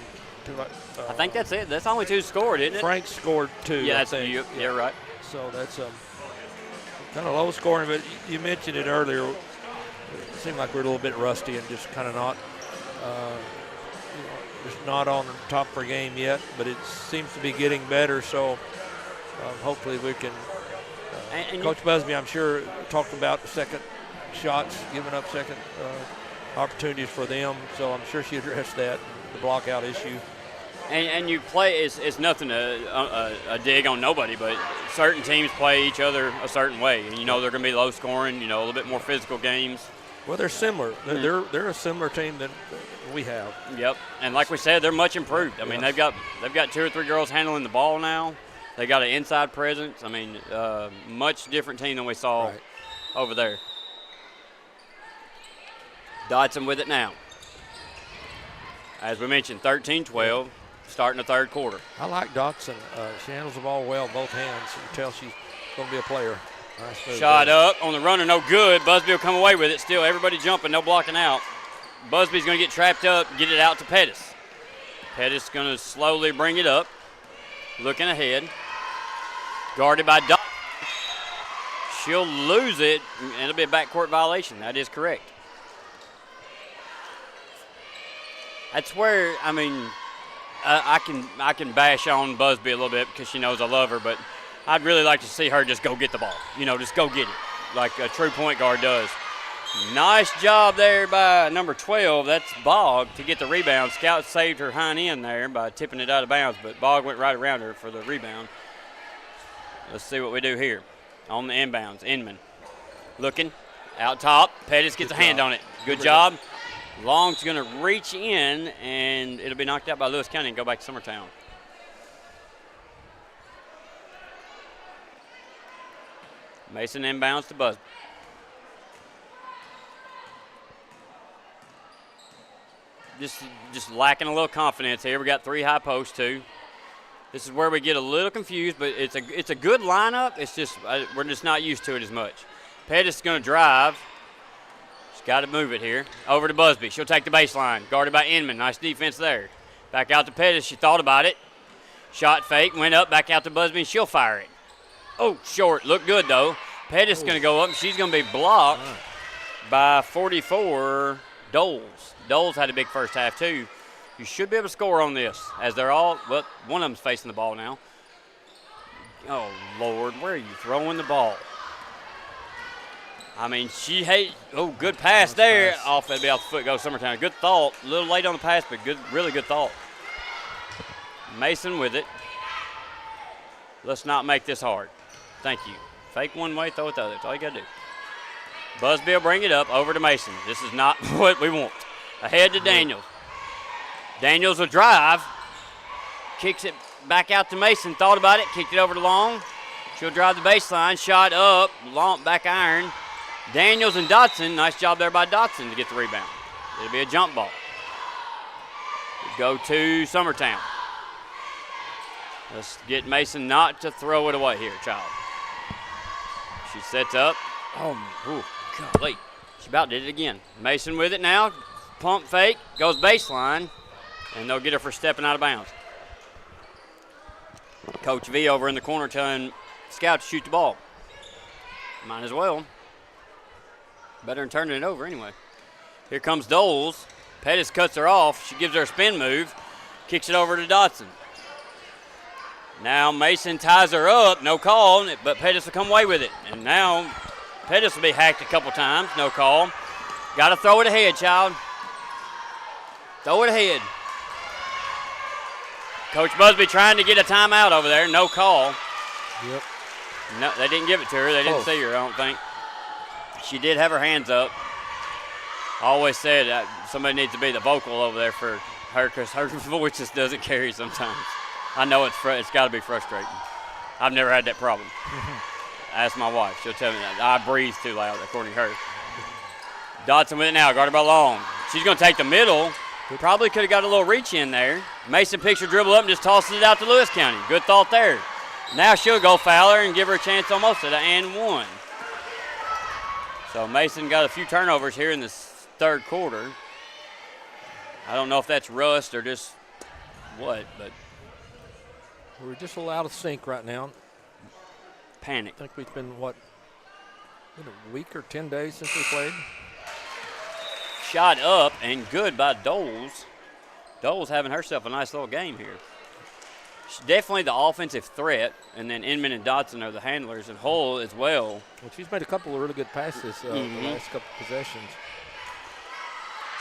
think that's it. That's only 2 scored, isn't it? Frank scored 2. Yeah, I think. You're right. So that's kind of low scoring, but you mentioned it earlier. It seemed like we're a little bit rusty and just kind of not just not on the top of our game yet, but it seems to be getting better. So hopefully we can Coach Busby, I'm sure, talked about the second shots, giving up second opportunities for them. So I'm sure she addressed that, the block out issue. And you play, it's nothing a dig on nobody, but certain teams play each other a certain way. And, they're going to be low scoring, a little bit more physical games. Well, they're similar. They're a similar team that we have. Yep. And like we said, they're much improved. I mean, they've got 2 or 3 girls handling the ball now. They got an inside presence. I mean, much different team than we saw over there. Dodson with it now. As we mentioned, 13-12, starting the third quarter. I like Dodson. She handles the ball well, both hands. You can tell she's going to be a player. Nice shot up on the runner, no good. Busby will come away with it. Still, everybody jumping, no blocking out. Busby's going to get trapped up, get it out to Pettis. Pettis going to slowly bring it up, looking ahead. Guarded by Dodson. She'll lose it, and it'll be a backcourt violation. That is correct. That's where, I mean, I can bash on Busby a little bit because she knows I love her, but I'd really like to see her just go get the ball. Just go get it like a true point guard does. Nice job there by number 12. That's Bog to get the rebound. Scout saved her hind end there by tipping it out of bounds, but Bog went right around her for the rebound. Let's see what we do here on the inbounds. Inman looking out top. Pettis gets a hand on it. Good job. Long's going to reach in, and it'll be knocked out by Lewis County and go back to Summertown. Mason inbounds to Busby. Just lacking a little confidence here. We got 3 high posts too. This is where we get a little confused, but it's a good lineup. It's just we're just not used to it as much. Pettis is going to drive. She's got to move it here. Over to Busby. She'll take the baseline. Guarded by Inman. Nice defense there. Back out to Pettis. She thought about it. Shot fake. Went up. Back out to Busby, and she'll fire it. Oh, short. Looked good, though. Pettis is going to go up, and she's going to be blocked by 44, Doles. Doles had a big first half, too. You should be able to score on this, as they're all, well, one of them's facing the ball now. Oh, Lord, where are you throwing the ball? I mean, good pass there. Off, that'd be off the foot, go Summertown. Good thought. A little late on the pass, but really good thought. Mason with it. Let's not make this hard. Thank you. Fake one way, throw it the other. That's all you got to do. Busby will bring it up over to Mason. This is not what we want. Ahead to Daniels. Daniels will drive. Kicks it back out to Mason. Thought about it. Kicked it over to Long. She'll drive the baseline. Shot up. Long back iron. Daniels and Dotson. Nice job there by Dotson to get the rebound. It'll be a jump ball. Go to Summertown. Let's get Mason not to throw it away here, child. She sets up. Oh, golly. She about did it again. Mason with it now. Pump fake. Goes baseline. And they'll get her for stepping out of bounds. Coach V over in the corner telling Scout to shoot the ball. Might as well. Better than turning it over anyway. Here comes Doles. Pettis cuts her off. She gives her a spin move. Kicks it over to Dotson. Now Mason ties her up. No call, but Pettis will come away with it. And now Pettis will be hacked a couple times. No call. Got to throw it ahead, child. Throw it ahead. Coach Busby trying to get a timeout over there. No call. Yep. No, they didn't give it to her. They didn't see her, I don't think. She did have her hands up. I always said somebody needs to be the vocal over there for her because her voice just doesn't carry sometimes. I know it's got to be frustrating. I've never had that problem. Ask my wife. She'll tell me that. I breathe too loud, according to her. Dotson with it now, guarded by Long. She's going to take the middle. Probably could have got a little reach in there. Mason picks her dribble up and just tosses it out to Lewis County. Good thought there. Now she'll go foul her and give her a chance almost at an and one. So Mason got a few turnovers here in the third quarter. I don't know if that's rust or just what, but we're just a little out of sync right now. Panic. I think we've been, been a week or 10 days since we played? Shot up and good by Doles. Doles having herself a nice little game here. definitely the offensive threat, and then Inman and Dotson are the handlers, and Hull as well. Well, she's made a couple of really good passes the last couple of possessions.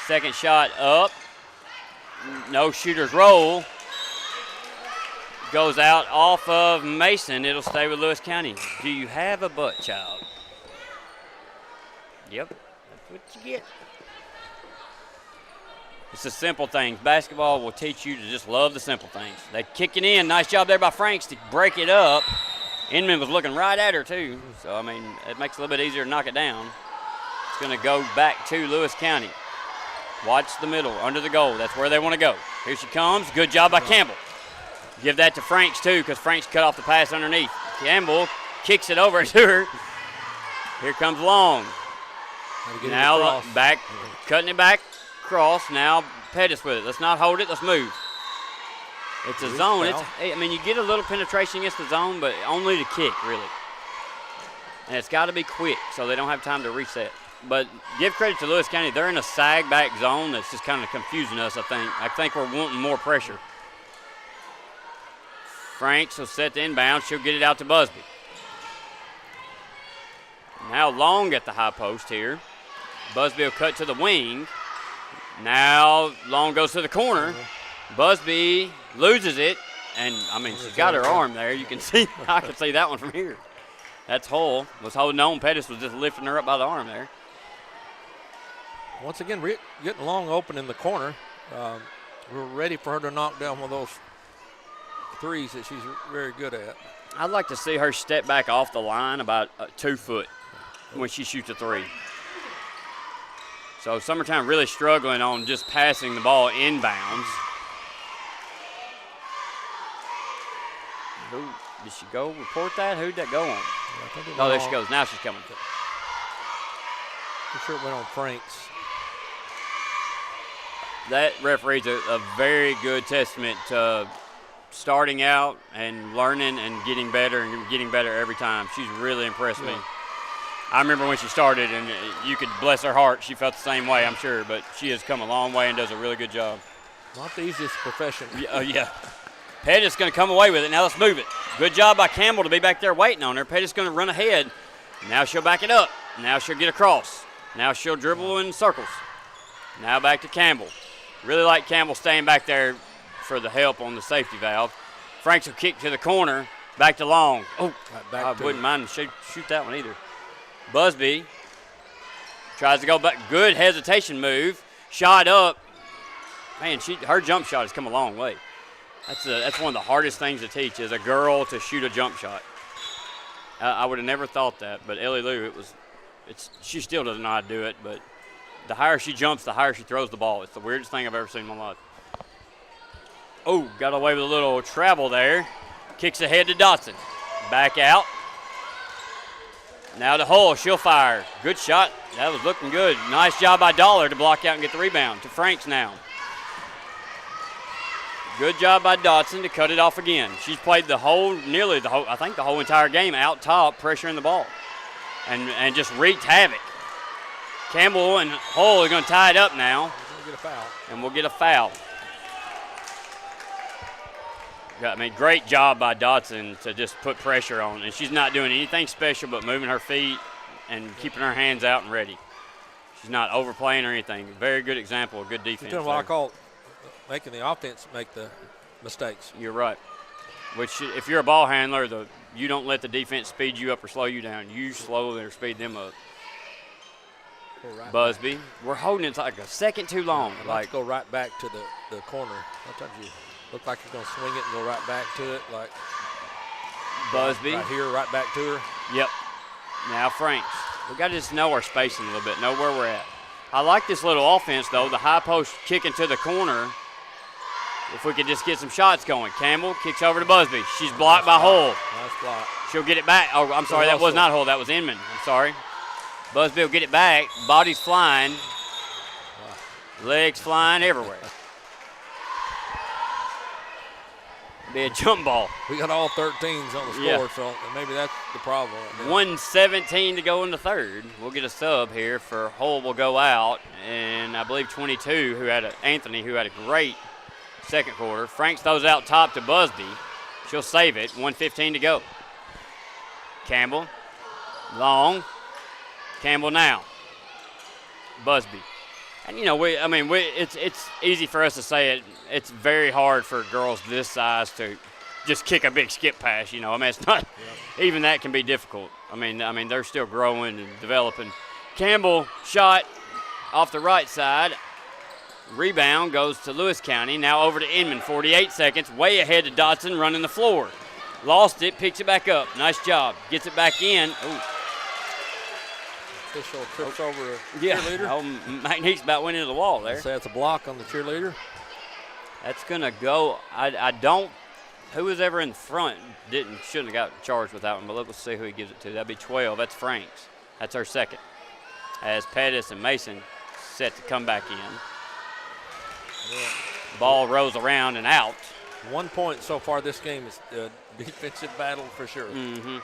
Second shot up. No shooter's roll. Goes out off of Mason. It'll stay with Lewis County. Do you have a butt, child? Yep, that's what you get. It's the simple things. Basketball will teach you to just love the simple things. They kick it in. Nice job there by Franks to break it up. Inman was looking right at her, too. So, I mean, it makes it a little bit easier to knock it down. It's going to go back to Lewis County. Watch the middle, under the goal. That's where they want to go. Here she comes. Good job by Campbell. Give that to Franks, too, because Franks cut off the pass underneath. Campbell kicks it over to her. Here comes Long. Now back, cutting it back, cross. Now Pettis with it. Let's not hold it. Let's move. It's a zone. I mean, you get a little penetration against the zone, but only to kick, really. And it's got to be quick so they don't have time to reset. But give credit to Lewis County. They're in a sag back zone that's just kind of confusing us, I think. I think we're wanting more pressure. Franks will set the inbound. She'll get it out to Busby. Now Long at the high post here. Busby will cut to the wing. Now Long goes to the corner. Busby loses it. And, I mean, she's got her arm there. You can see, I can see that one from here. That's Hull. Was holding on. Pettis was just lifting her up by the arm there. Once again, getting Long open in the corner. We're ready for her to knock down one of those threes that she's very good at. I'd like to see her step back off the line about 2 foot when she shoots a three. So Summertown really struggling on just passing the ball inbounds. Who did she go report that? Who'd that go on? Oh, there she goes. Now she's coming. I'm sure it went on Franks. That referee's a very good testament to starting out and learning and getting better every time. She's really impressed me. I remember when she started, and you could bless her heart. She felt the same way, I'm sure, but she has come a long way and does a really good job. Not the easiest profession. Yeah. Pettis going to come away with it. Now let's move it. Good job by Campbell to be back there waiting on her. Pettis going to run ahead. Now she'll back it up. Now she'll get across. Now she'll dribble in circles. Now back to Campbell. Really like Campbell staying back there for the help on the safety valve. Franks will kick to the corner. Back to Long. Oh, I wouldn't mind shoot that one either. Busby tries to go back. Good hesitation move. Shot up. Man, her jump shot has come a long way. That's one of the hardest things to teach is a girl to shoot a jump shot. I would have never thought that, but Ellie Lou, she still doesn't know how to do it, but the higher she jumps, the higher she throws the ball. It's the weirdest thing I've ever seen in my life. Oh, got away with a little travel there. Kicks ahead to Dotson. Back out. Now to Hull. She'll fire. Good shot. That was looking good. Nice job by Dollar to block out and get the rebound. To Franks now. Good job by Dotson to cut it off again. She's played nearly the whole entire game out top, pressuring the ball. And just wreaked havoc. Campbell and Hull are going to tie it up now. We'll get a foul. And we'll get a foul. I mean, great job by Dotson to just put pressure on. And she's not doing anything special but moving her feet and keeping her hands out and ready. She's not overplaying or anything. Very good example of good defense. She's doing what I call making the offense make the mistakes. You're right. Which, if you're a ball handler, you don't let the defense speed you up or slow you down. You slow or speed them up. Busby. We're holding it like a second too long. Let's go right back to the corner. Sometimes you look like you're going to swing it and go right back to it. Like Busby. Right here, right back to her. Yep. Now Franks. We got to just know our spacing a little bit, know where we're at. I like this little offense, though. The high post kicking to the corner. If we could just get some shots going. Campbell kicks over to Busby. She's blocked by Hull. Nice block. She'll get it back. Oh, I'm sorry. That was not Hull. That was Inman. I'm sorry. Busby will get it back. Body's flying. Legs flying everywhere. Be a jump ball. We got all 13s on the score, so maybe that's the problem. 1:17 to go in the third. We'll get a sub here for Hull will go out, and I believe 22, Anthony, who had a great second quarter. Franks throws out top to Busby. She'll save it. 1:15 to go. Campbell, long. Campbell now. Busby. And, you know, it's easy for us to say it. It's very hard for girls this size to just kick a big skip pass, you know. I mean, it's not even that can be difficult. I mean, they're still growing and developing. Campbell shot off the right side. Rebound goes to Lewis County. Now over to Inman. 48 seconds. Way ahead to Dotson running the floor. Lost it. Picks it back up. Nice job. Gets it back in. Ooh. Official trips over a cheerleader. Oh, McNeek's about went into the wall there. So that's a block on the cheerleader. That's going to go. I don't. Who was ever in front shouldn't have got charged with that one, but let's see who he gives it to. That'd be 12. That's Franks. That's her second. As Pettis and Mason set to come back in. Yeah. Ball rolls around and out. 1 point so far this game is a defensive battle for sure. Mm-hmm.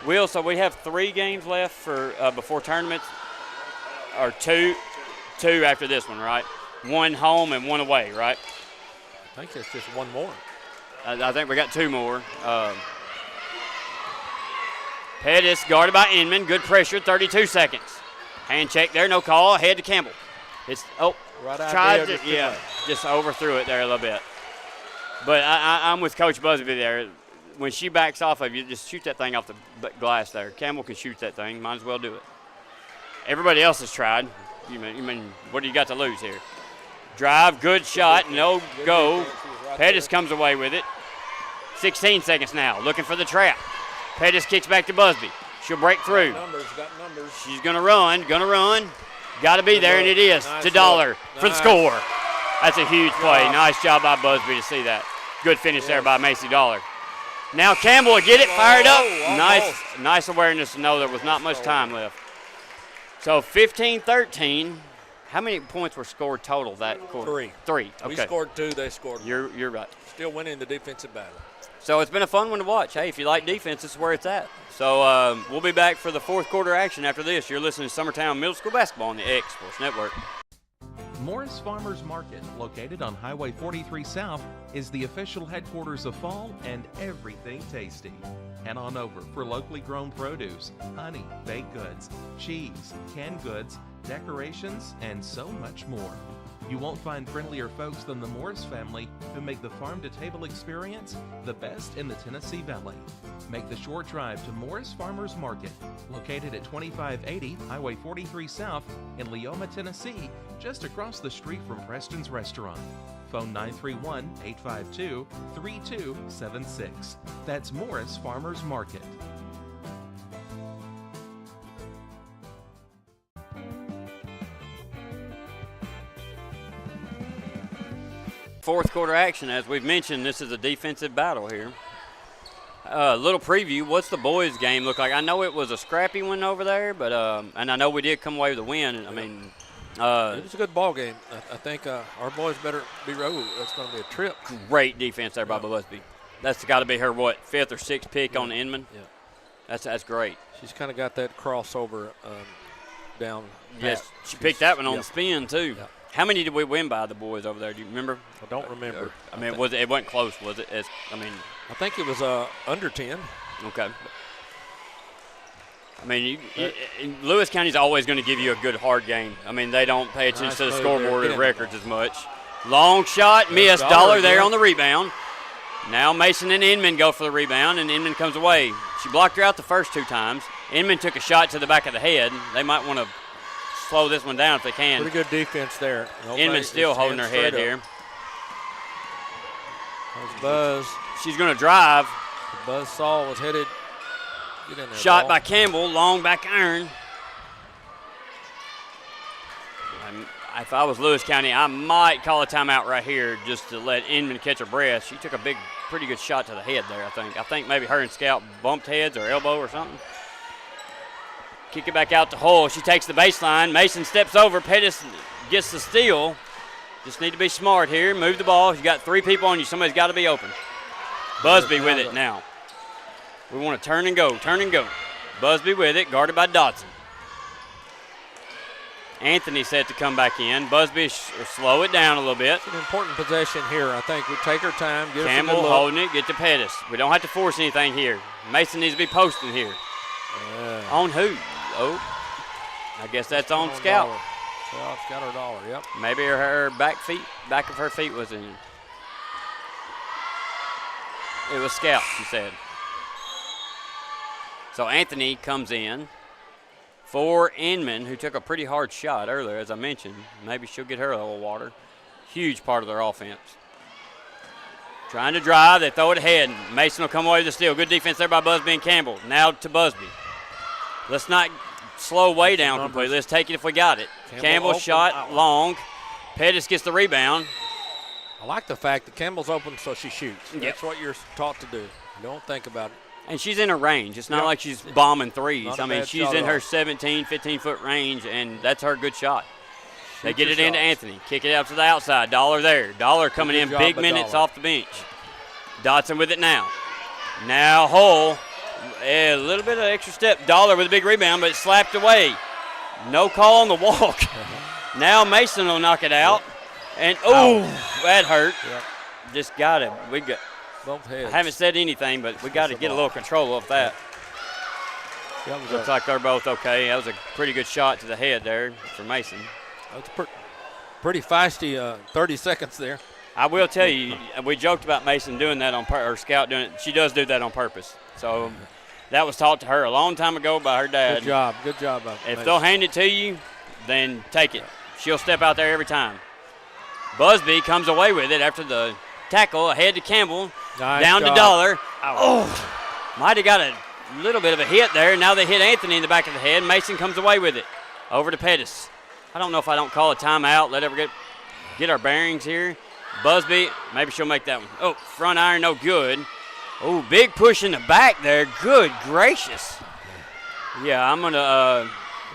Will, so we have 3 games left for before tournaments, or two after this one, right? 1 home and 1 away, right? I think it's just 1 more. I think we got 2 more. Pettis guarded by Inman. Good pressure, 32 seconds. Hand check there, no call. Ahead to Campbell. It's right tried to, just overthrew it there a little bit. But I'm with Coach Busby there. When she backs off of you, just shoot that thing off the glass there. Campbell can shoot that thing. Might as well do it. Everybody else has tried. You mean what do you got to lose here? Drive, good shot, no go. Pettis comes away with it. 16 seconds now, looking for the trap. Pettis kicks back to Busby. She'll break through. Got numbers. She's going to run. Got to be there, and it is to Dollar for the score. That's a huge play. Nice job by Busby to see that. Good finish there by Macy Dollar. Now Campbell will get it, fired up. Nice awareness to know there was not much time left. So 15-13. How many points were scored total that quarter? 3. Okay. We scored 2, they scored 1. You're right. Still winning the defensive battle. So it's been a fun one to watch. Hey, if you like defense, this is where it's at. So we'll be back for the 4th quarter action after this. You're listening to Summertown Middle School Basketball on the X Sports Network. Morris Farmers Market, located on Highway 43 South, is the official headquarters of fall and everything tasty. Head on over for locally grown produce, honey, baked goods, cheese, canned goods, decorations, and so much more. You won't find friendlier folks than the Morris family, who make the farm-to-table experience the best in the Tennessee Valley. Make the short drive to Morris Farmers Market, located at 2580 Highway 43 South in Leoma, Tennessee, just across the street from Preston's Restaurant. Phone 931-852-3276. That's Morris Farmers Market. Fourth quarter action. As we've mentioned, this is a defensive battle here. Little preview. What's the boys' game look like? I know it was a scrappy one over there, but and I know we did come away with a win. I mean, it was a good ball game. I think our boys better be ready. That's going to be a trip. Great defense there by Busby. That's got to be her 5th or 6th pick on Inman. Yeah, that's great. She's kind of got that crossover down. Yes, she picked that one on the spin too. Yeah. How many did we win by the boys over there? Do you remember? I don't remember. I mean, it wasn't close, was it? I think it was under 10. Okay. I mean, Lewis County's always going to give you a good, hard game. I mean, they don't pay attention to the scoreboard and records as much. Long shot, missed. Dollar there on the rebound. Now Mason and Inman go for the rebound, and Inman comes away. She blocked her out the first 2 times. Inman took a shot to the back of the head. They might want to slow this one down if they can. Pretty good defense there. Inman's still holding her head here. There's Buzz. She's going to drive. The Buzz saw was headed. Get in there, shot by Campbell, long back iron. If I was Lewis County, I might call a timeout right here just to let Inman catch her breath. She took a pretty good shot to the head there, I think. I think maybe her and Scout bumped heads or elbow or something. Kick it back out to Hull. She takes the baseline. Mason steps over. Pettis gets the steal. Just need to be smart here. Move the ball. You got 3 people on you. Somebody's got to be open. Busby with it now. We want to turn and go. Busby with it, guarded by Dotson. Anthony set to come back in. Busby slow it down a little bit. It's an important possession here. I think we take our time, get Campbell us a good look. holding it, get to Pettis. We don't have to force anything here. Mason needs to be posting here. On who? Oh, I guess that's on Scout. Scout or Dollar, yep. Maybe her back of her feet was in. It was Scout, she said. So Anthony comes in for Inman, who took a pretty hard shot earlier, as I mentioned. Maybe she'll get her a little water. Huge part of their offense. Trying to drive, they throw it ahead. Mason will come away with the steal. Good defense there by Busby and Campbell. Now to Busby. Let's not slow way down completely. Let's take it if we got it. Campbell shot long. Pettis gets the rebound. I like the fact that Campbell's open so she shoots. Yep. That's what you're taught to do. Don't think about it. And she's in her range. It's not like she's bombing threes. Not a I mean, bad she's shot in at her all. 17, 15-foot range, and that's her good shot. They Shoot get your it into shots. Anthony. Kick it out to the outside. Dollar there. Dollar coming Good in job big by minutes Dollar. off the bench. Dotson with it now. Now Hull. A little bit of extra step. Dollar with a big rebound, but it's slapped away. No call on the walk. Now Mason will knock it out. And, that hurt. Yep. Just got it. We got. Both heads. I haven't said anything, but we got to get a little control of that. Looks like they're both okay. That was a pretty good shot to the head there for Mason. That's pretty feisty 30 seconds there. I will tell you, we joked about Mason doing that on purpose, or Scout doing it. She does do that on purpose. So that was taught to her a long time ago by her dad. Good job. Good job. If they'll hand it to you, then take it. She'll step out there every time. Busby comes away with it after the tackle, ahead to Campbell, down to Dollar. Might have got a little bit of a hit there. Now they hit Anthony in the back of the head. Mason comes away with it. Over to Pettis. I don't know if I don't call a timeout. Let her get our bearings here. Busby, maybe she'll make that one. Oh, front iron, no good. Oh, big push in the back there. Good gracious. Yeah, I'm going to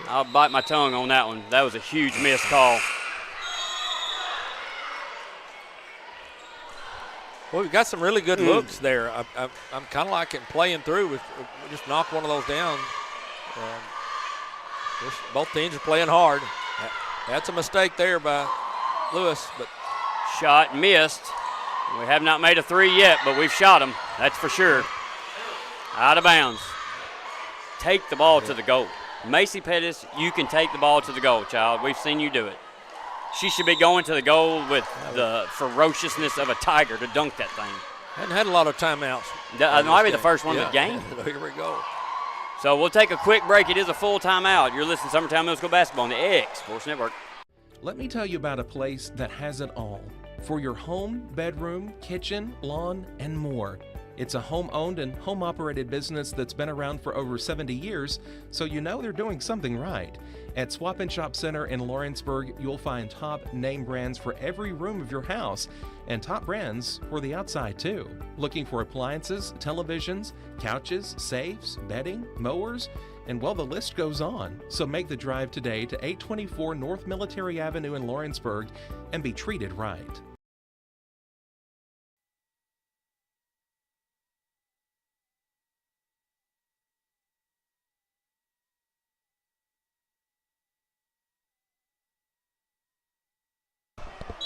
I'll bite my tongue on that one. That was a huge missed call. Well, we've got some really good looks there. I'm kind of like playing through. If we just knock one of those down. Both teams are playing hard. That's a mistake there by Lewis, but shot missed. We have not made a three yet, but we've shot them. That's for sure. Out of bounds. Take the ball to the goal. Macy Pettis, you can take the ball to the goal, child. We've seen you do it. She should be going to the goal with the ferociousness of a tiger to dunk that thing. Hadn't had a lot of timeouts. That might be the first one of the game. Here we go. So we'll take a quick break. It is a full timeout. You're listening to Summertown Middle School Basketball on the X Sports Network. Let me tell you about a place that has it all for your home, bedroom, kitchen, lawn, and more. It's a home-owned and home-operated business that's been around for over 70 years, so you know they're doing something right. At Swap and Shop Center in Lawrenceburg, you'll find top name brands for every room of your house and top brands for the outside too. Looking for appliances, televisions, couches, safes, bedding, mowers, and well, the list goes on. So make the drive today to 824 North Military Avenue in Lawrenceburg and be treated right.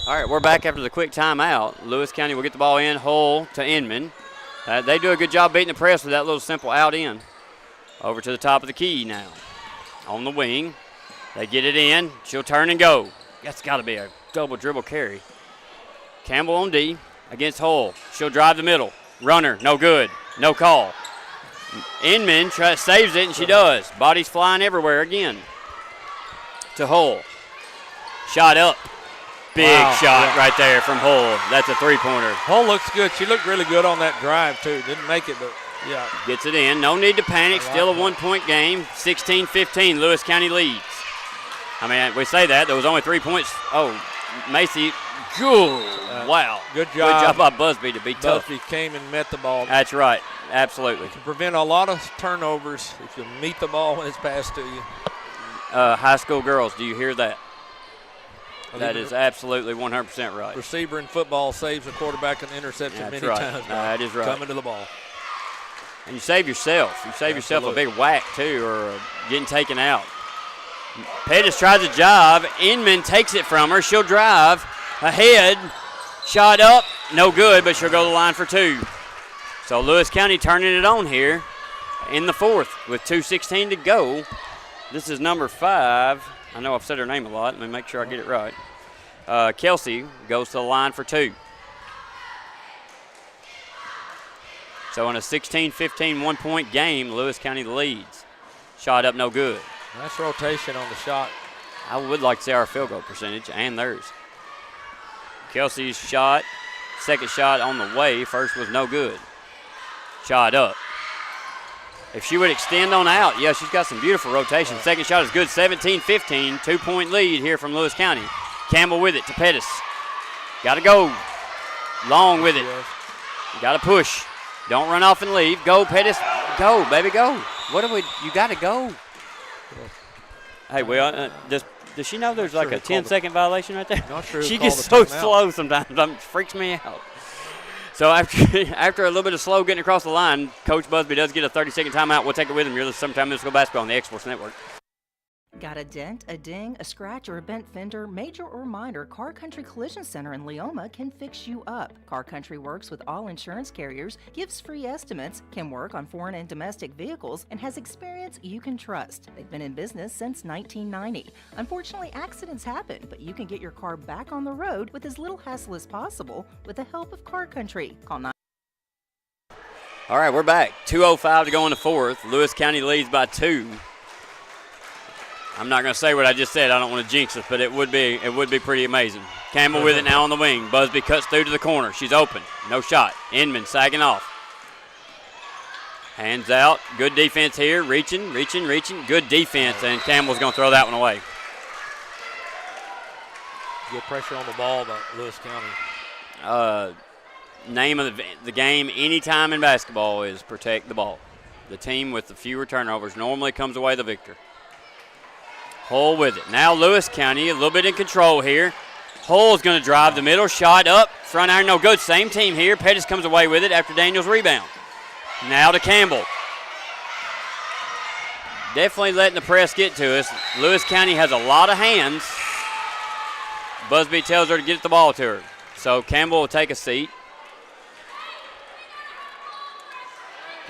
All right, we're back after the quick timeout. Lewis County will get the ball in, Hull to Inman. They do a good job beating the press with that little simple out in. Over to the top of the key now. On the wing. They get it in. She'll turn and go. That's got to be a double dribble carry. Campbell on D against Hull. She'll drive the middle. Runner, no good. No call. Inman saves it, and she does. Bodies flying everywhere again. To Hull. Shot up. Big shot right there from Hull. That's a three-pointer. Hull looks good. She looked really good on that drive, too. Didn't make it, but yeah. Gets it in. No need to panic. Still a one-point game. 16-15. Lewis County leads. I mean, we say that. There was only 3 points. Oh, Macy. Good. Wow. Good job. Good job by Busby to be tough. Busby came and met the ball. That's right. Absolutely. You can prevent a lot of turnovers if you meet the ball when it's passed to you. High school girls, do you hear that? That is absolutely 100% right. Receiver in football saves a quarterback an interception many times. That is right. Coming to the ball. And you save yourself. You save yourself a big whack, too, or getting taken out. Pettis tries a job. Inman takes it from her. She'll drive ahead. Shot up. No good, but she'll go to the line for 2. So Lewis County turning it on here in the 4th with 2:16 to go. This is number 5. I know I've said her name a lot. Let me make sure I get it right. Kelsey goes to the line for 2. So in a 16-15 one-point game, Lewis County leads. Shot up, no good. Nice rotation on the shot. I would like to see our field goal percentage and theirs. Kelsey's shot, second shot on the way. First was no good. Shot up. If she would extend on out, yeah, she's got some beautiful rotation. Second shot is good, 17-15, 2-point lead here from Lewis County. Campbell with it to Pettis. Got to go. Long with it. Got to push. Don't run off and leave. Go, Pettis. Go, baby, go. You got to go. Hey, does she know there's like a 10-second violation right there? Not sure. She gets so slow sometimes. It freaks me out. So after a little bit of slow getting across the line, Coach Busby does get a 30-second timeout. We'll take it with him. You're listening to Summertown Middle School Basketball on the X-Sports Network. Got a dent, a ding, a scratch, or a bent fender? Major or minor, Car Country Collision Center in Leoma can fix you up. Car Country works with all insurance carriers, gives free estimates, can work on foreign and domestic vehicles, and has experience you can trust. They've been in business since 1990. Unfortunately, accidents happen, but you can get your car back on the road with as little hassle as possible with the help of Car Country. Call 9. All right, we're back. 2:05 to go in the 4th. Lewis County leads by 2. I'm not going to say what I just said. I don't want to jinx us, but it would be pretty amazing. Campbell with it now on the wing. Busby cuts through to the corner. She's open. No shot. Inman sagging off. Hands out. Good defense here. Reaching. Good defense, and Campbell's going to throw that one away. Good pressure on the ball by Lewis County. Name of the game anytime in basketball is protect the ball. The team with the fewer turnovers normally comes away the victor. Hull with it. Now Lewis County a little bit in control here. Hull's going to drive the middle. Shot up. Front iron no good. Same team here. Pettis comes away with it after Daniels' rebound. Now to Campbell. Definitely letting the press get to us. Lewis County has a lot of hands. Busby tells her to get the ball to her. So Campbell will take a seat.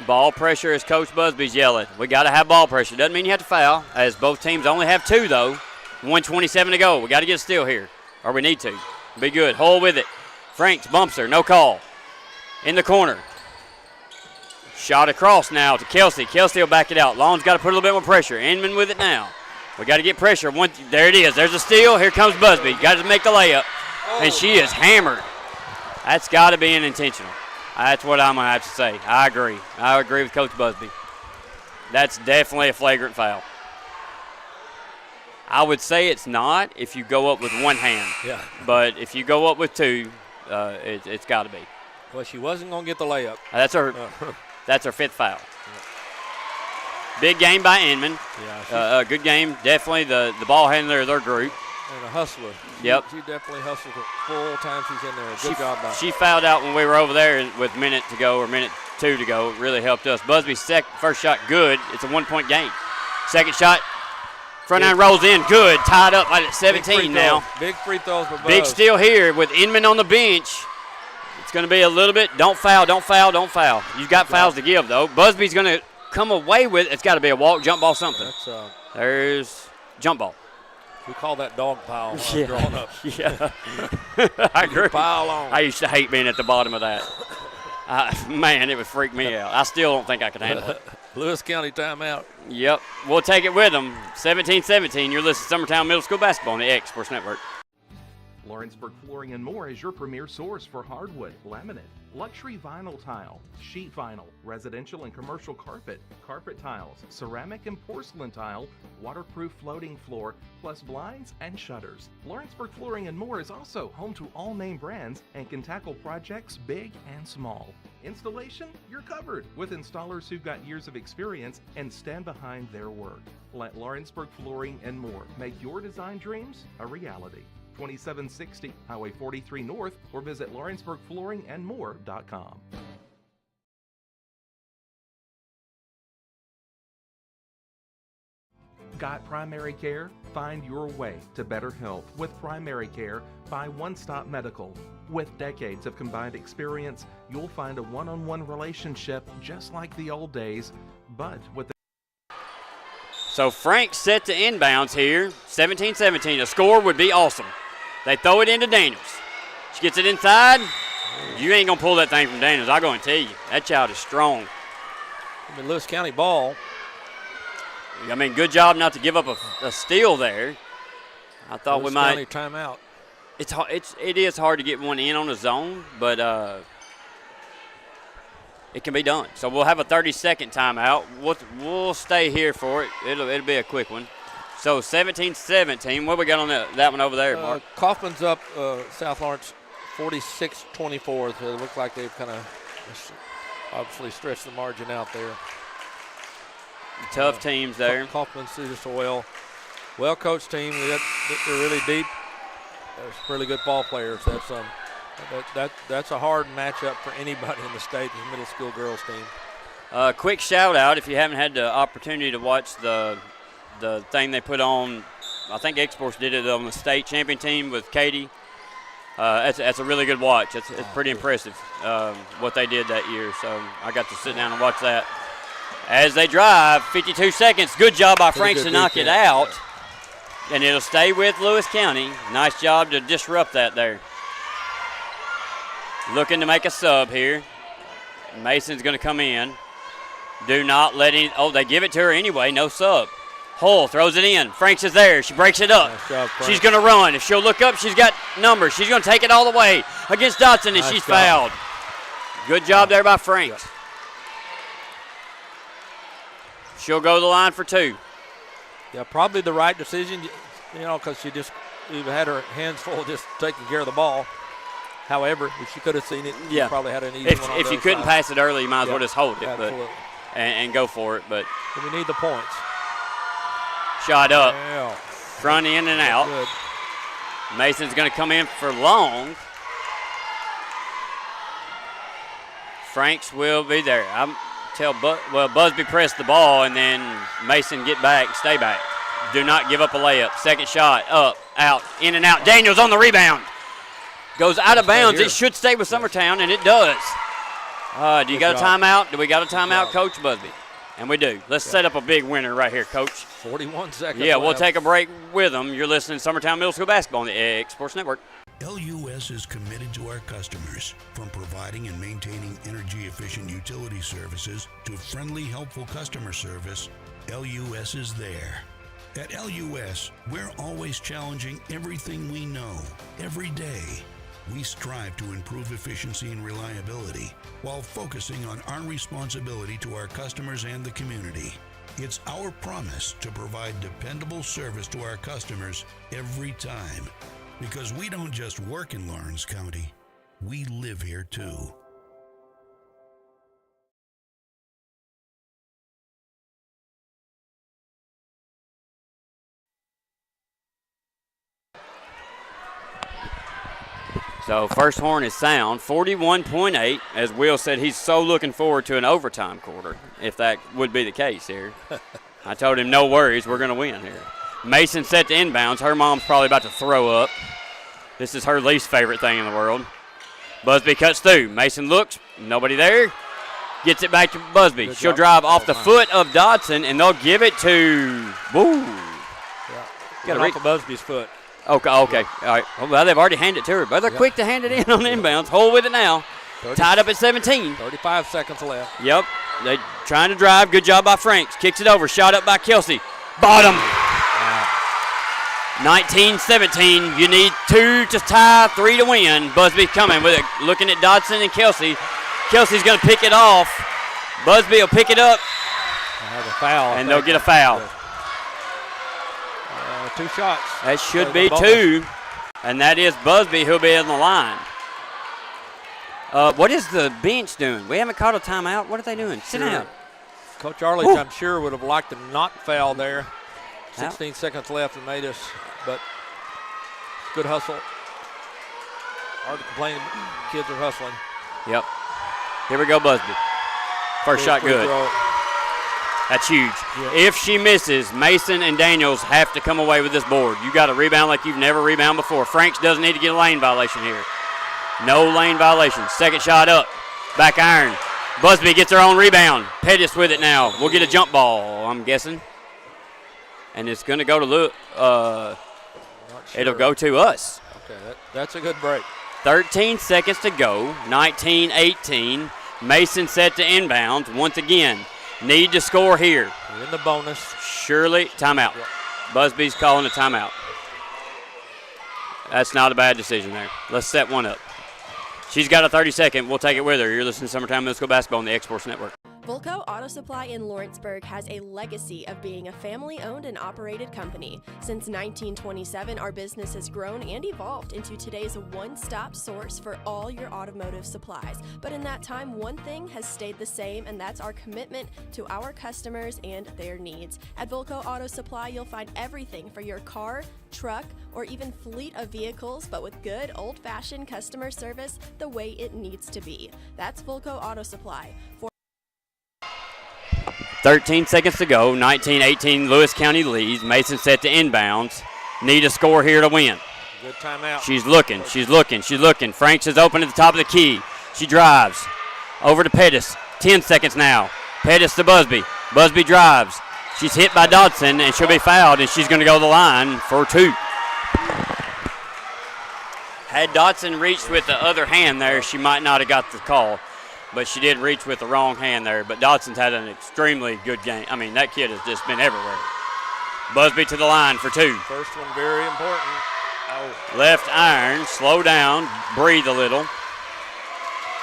Ball pressure as Coach Busby's yelling. We got to have ball pressure. Doesn't mean you have to foul, as both teams only have 2, though. 1:27 to go. We got to get a steal here, or we need to. Be good. Hull with it. Franks bumps her. No call. In the corner. Shot across now to Kelsey. Kelsey will back it out. Long's got to put a little bit more pressure. Inman with it now. We got to get pressure. There it is. There's a steal. Here comes Busby. Got to make the layup. And she is hammered. That's got to be an intentional. That's what I'm going to have to say. I agree. I agree with Coach Busby. That's definitely a flagrant foul. I would say it's not if you go up with one hand. Yeah. But if you go up with 2, it's got to be. Well, she wasn't going to get the layup. That's her 5th foul. Big game by Inman. Yeah. Good game. Definitely the ball handler of their group. And a hustler. Yep. She definitely hustled the full time she's in there. Good job by her. She fouled out when we were over there with minute to go or minute 2 to go. It really helped us. Busby's first shot good. It's a 1-point game. Second shot, front iron rolls in. Good. Tied up at 17 now. Big free throws for Buzz. Big steal here with Inman on the bench. It's going to be a little bit. Don't foul. You've got fouls to give, though. Busby's going to come away with it. It's got to be a walk, jump ball, something. There's jump ball. We call that dog pile when I'm growing up. Yeah. I agree. Pile on. I used to hate being at the bottom of that. Man, it would freak me out. I still don't think I could handle it. Lewis County timeout. Yep. We'll take it with them. 17-17. You're listening to Summertown Middle School Basketball on the X Sports Network. Lawrenceburg Flooring and More is your premier source for hardwood, laminate, luxury vinyl tile, sheet vinyl, residential and commercial carpet, carpet tiles, ceramic and porcelain tile, waterproof floating floor, plus blinds and shutters. Lawrenceburg Flooring and More is also home to all name brands and can tackle projects big and small. Installation, you're covered with installers who've got years of experience and stand behind their work. Let Lawrenceburg Flooring and More make your design dreams a reality. 2760 Highway 43 North, or visit LawrenceburgFlooringandMore.com. Got primary care? Find your way to better health with primary care by One Stop Medical. With decades of combined experience, you'll find a one-on-one relationship just like the old days, but with the So Frank's set to inbounds here, 17-17. A score would be awesome. They throw it into Daniels. She gets it inside. You ain't going to pull that thing from Daniels, I'm going to tell you. That child is strong. I mean, Lewis County ball. I mean, good job not to give up a steal there. I thought Lewis we might. County timeout. It is hard to get one in on a zone, but it can be done. So we'll have a 30-second timeout. We'll stay here for it. It'll be a quick one. So 17-17. What we got on that one over there, Mark? Kaufman's up South Lawrence 46-24. So it looks like they've kind of obviously stretched the margin out there. Tough teams there. Kaufman, Cedar Soil. Well-coached team. They're really deep. There's really good ball players. That's a hard matchup for anybody in the state, the middle school girls team. Quick shout out if you haven't had the opportunity to watch the thing they put on. I think Exports did it on the state champion team with Katie. That's a really good watch. It's pretty impressive what they did that year. So I got to sit down and watch that. As they drive, 52 seconds. Good job by Franks to knock it out. And it'll stay with Lewis County. Nice job to disrupt that there. Looking to make a sub here. Mason's going to come in. Do not let him. Oh, they give it to her anyway. No sub. Hull throws it in. Franks is there. She breaks it up. Nice job, she's going to run. If she'll look up, she's got numbers. She's going to take it all the way against Dotson, and she's fouled. Good job there by Franks. Yep. She'll go to the line for two. Yeah, probably the right decision, because she just had her hands full just taking care of the ball. However, if she could have seen it, she probably had an easy one on if you couldn't pass it early, you might as well just hold it and go for it. But we need the points. Shot up. Yeah. Front in and out. Good. Mason's going to come in for long. Franks will be there. Busby pressed the ball, and then Mason get back, stay back. Do not give up a layup. Second shot, up, out, in and out. Daniels on the rebound. Goes out of bounds. It should stay with Summertown, and it does. Do you got a timeout? Do we got a timeout, Coach Busby? And we do. Let's set up a big winner right here, Coach. 41 seconds. Yeah, we'll take a break with them. You're listening to Summertown Middle School Basketball on the X Sports Network. LUS is committed to our customers, from providing and maintaining energy-efficient utility services to friendly, helpful customer service. LUS is there. At LUS, we're always challenging everything we know, every day. We strive to improve efficiency and reliability while focusing on our responsibility to our customers and the community. It's our promise to provide dependable service to our customers every time. Because we don't just work in Lawrence County, we live here too. So first horn is sound, 41.8. As Will said, he's so looking forward to an overtime quarter, if that would be the case here. I told him, no worries, we're going to win here. Mason set to inbounds. Her mom's probably about to throw up. This is her least favorite thing in the world. Busby cuts through. Mason looks, nobody there. Gets it back to Busby. She'll drive off the foot of Dodson, and they'll give it to, woo. Yeah. Got off of Busby's foot. Okay. All right. Well, they've already handed it to her, but they're quick to hand it in on inbounds. Hold with it now. Tied up at 17. 35 seconds left. Yep. They trying to drive. Good job by Franks. Kicks it over. Shot up by Kelsey. Bottom. 19-17. You need 2 to tie, 3 to win. Busby coming with it. Looking at Dodson and Kelsey. Kelsey's going to pick it off. Busby will pick it up. Have a foul. And they'll get a foul. 2 shots. That should be 2. And that is Busby who'll be in the line. What is the bench doing? We haven't called a timeout. What are they doing? Sit down. Coach Arledge, I'm sure, would have liked to not foul there. 16 seconds left and made us, but good hustle. Hard to complain. Kids are hustling. Yep. Here we go, Busby. First shot good. That's huge. If she misses, Mason and Daniels have to come away with this board. You got to rebound like you've never rebounded before. Franks doesn't need to get a lane violation here. No lane violation. Second shot up. Back iron. Busby gets her own rebound. Pettis with it now. We'll get a jump ball, I'm guessing. And it's going to go to it'll go to us. Okay, that's a good break. 13 seconds to go. 19-18. Mason set to inbound once again. Need to score here. We're in the bonus. Surely, timeout. Yep. Busby's calling a timeout. That's not a bad decision there. Let's set one up. She's got a 30-second. We'll take it with her. You're listening to Summertown Middle School Basketball on the X-Sports Network. Volco Auto Supply in Lawrenceburg has a legacy of being a family-owned and operated company. Since 1927, our business has grown and evolved into today's one-stop source for all your automotive supplies. But in that time, one thing has stayed the same, and that's our commitment to our customers and their needs. At Volco Auto Supply, you'll find everything for your car, truck, or even fleet of vehicles, but with good old-fashioned customer service the way it needs to be. That's Volco Auto Supply. 13 seconds to go. 19-18. Lewis County leads. Mason set to inbounds. Need a score here to win. Good timeout. She's looking. She's looking. She's looking. Franks is open at the top of the key. She drives. Over to Pettis. 10 seconds now. Pettis to Busby. Busby drives. She's hit by Dodson, and she'll be fouled, and she's going to go to the line for 2. Had Dodson reached with the other hand there, she might not have got the call. But she did reach with the wrong hand there. But Dodson's had an extremely good game. I mean, that kid has just been everywhere. Busby to the line for 2. First one very important. Oh. Left iron, slow down, breathe a little.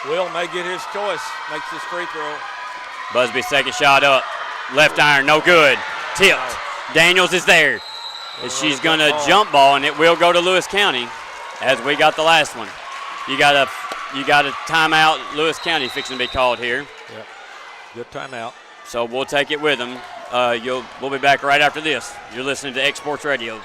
Will may get his choice, makes his free throw. Busby second shot up. Left iron, no good. Tipped. Daniels is there. She's going to jump ball, and it will go to Lewis County as we got the last one. You got a timeout. Lewis County fixing to be called here. Yep. Good timeout. So we'll take it with them. We'll be back right after this. You're listening to X-Sports Radio.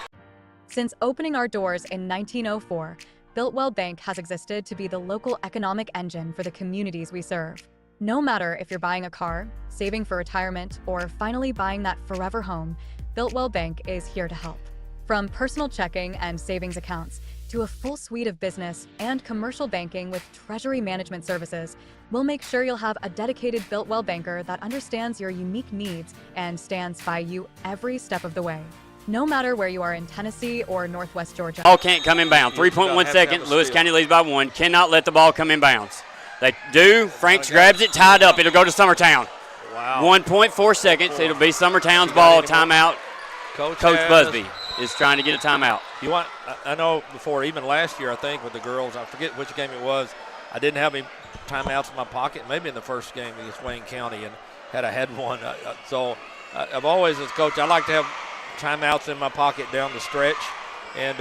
Since opening our doors in 1904, Builtwell Bank has existed to be the local economic engine for the communities we serve. No matter if you're buying a car, saving for retirement, or finally buying that forever home, Builtwell Bank is here to help. From personal checking and savings accounts to a full suite of business and commercial banking with treasury management services, we'll make sure you'll have a dedicated Builtwell banker that understands your unique needs and stands by you every step of the way. No matter where you are in Tennessee or Northwest Georgia. Ball can't come in bounds. 3.1 second. Lewis County leads by 1. Cannot let the ball come in bounds. They do. Franks grabs it, tied up. It'll go to Summertown. Wow. 1.4 seconds. It'll be Summertown's ball. Timeout. Coach Busby is trying to get a timeout. I know before, even last year, I think, with the girls, I forget which game it was, I didn't have any timeouts in my pocket, maybe in the first game against Wayne County, and had one. So I've always, as coach, I like to have timeouts in my pocket down the stretch, and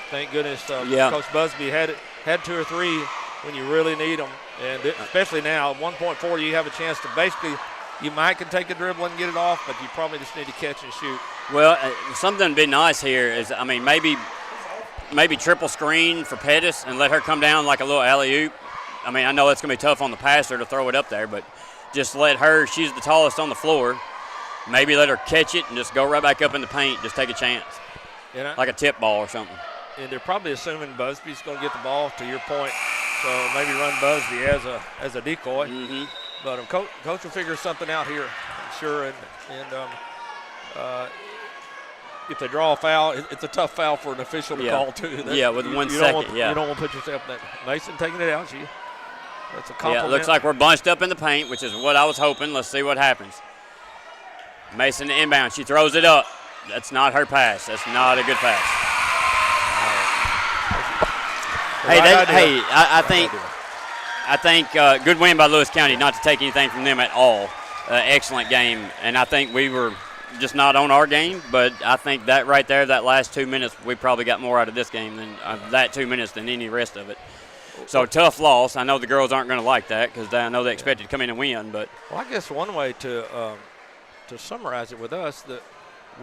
thank goodness Coach Busby had 2 or 3 when you really need them, and especially now, at 1.4, you have a chance to basically, you might can take a dribble and get it off, but you probably just need to catch and shoot. Well, something to be nice here is, I mean, maybe triple screen for Pettis and let her come down like a little alley-oop. I mean, I know it's going to be tough on the passer to throw it up there, but just let her, she's the tallest on the floor, maybe let her catch it and just go right back up in the paint, just take a chance, like a tip ball or something. And they're probably assuming Busby's going to get the ball, to your point, so maybe run Busby as a decoy. Mm-hmm. But coach will figure something out here, I'm sure, and if they draw a foul, it's a tough foul for an official to call, too. With 1 second, You don't want to put yourself in that. Mason taking it out. That's a compliment. Yeah, it looks like we're bunched up in the paint, which is what I was hoping. Let's see what happens. Mason to inbound. She throws it up. That's not her pass. That's not a good pass. I think good win by Lewis County, not to take anything from them at all. Excellent game, and I think we were just not on our game, but I think that right there, that last 2 minutes, we probably got more out of this game than that 2 minutes than any rest of it. So tough loss. I know the girls aren't going to like that because I know they expected to come in and win. But well, I guess one way to summarize it with us, that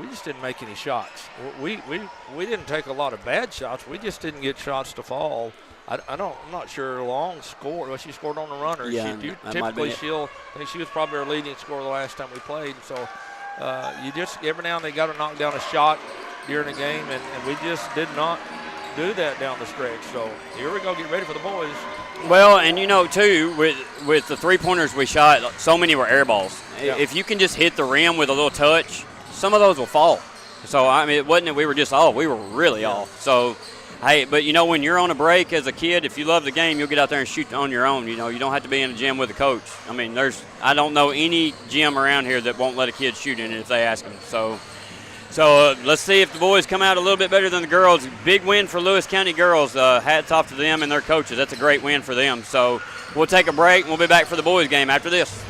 we just didn't make any shots. We didn't take a lot of bad shots. We just didn't get shots to fall I'm not sure Long scored. Well, she scored on the runner. Yeah, Typically, I think she was probably our leading scorer the last time we played. So you just every now and then got to knock down a shot during the game, and we just did not do that down the stretch. So here we go. Get ready for the boys. Well, and too, with the three-pointers we shot, so many were air balls. Yeah. If you can just hit the rim with a little touch, some of those will fall. So, I mean, it wasn't that we were just off. We were really off. So, hey, but, when you're on a break as a kid, if you love the game, you'll get out there and shoot on your own. You don't have to be in a gym with a coach. I mean, I don't know any gym around here that won't let a kid shoot in it if they ask them. So let's see if the boys come out a little bit better than the girls. Big win for Lewis County girls. Hats off to them and their coaches. That's a great win for them. So we'll take a break, and we'll be back for the boys game after this.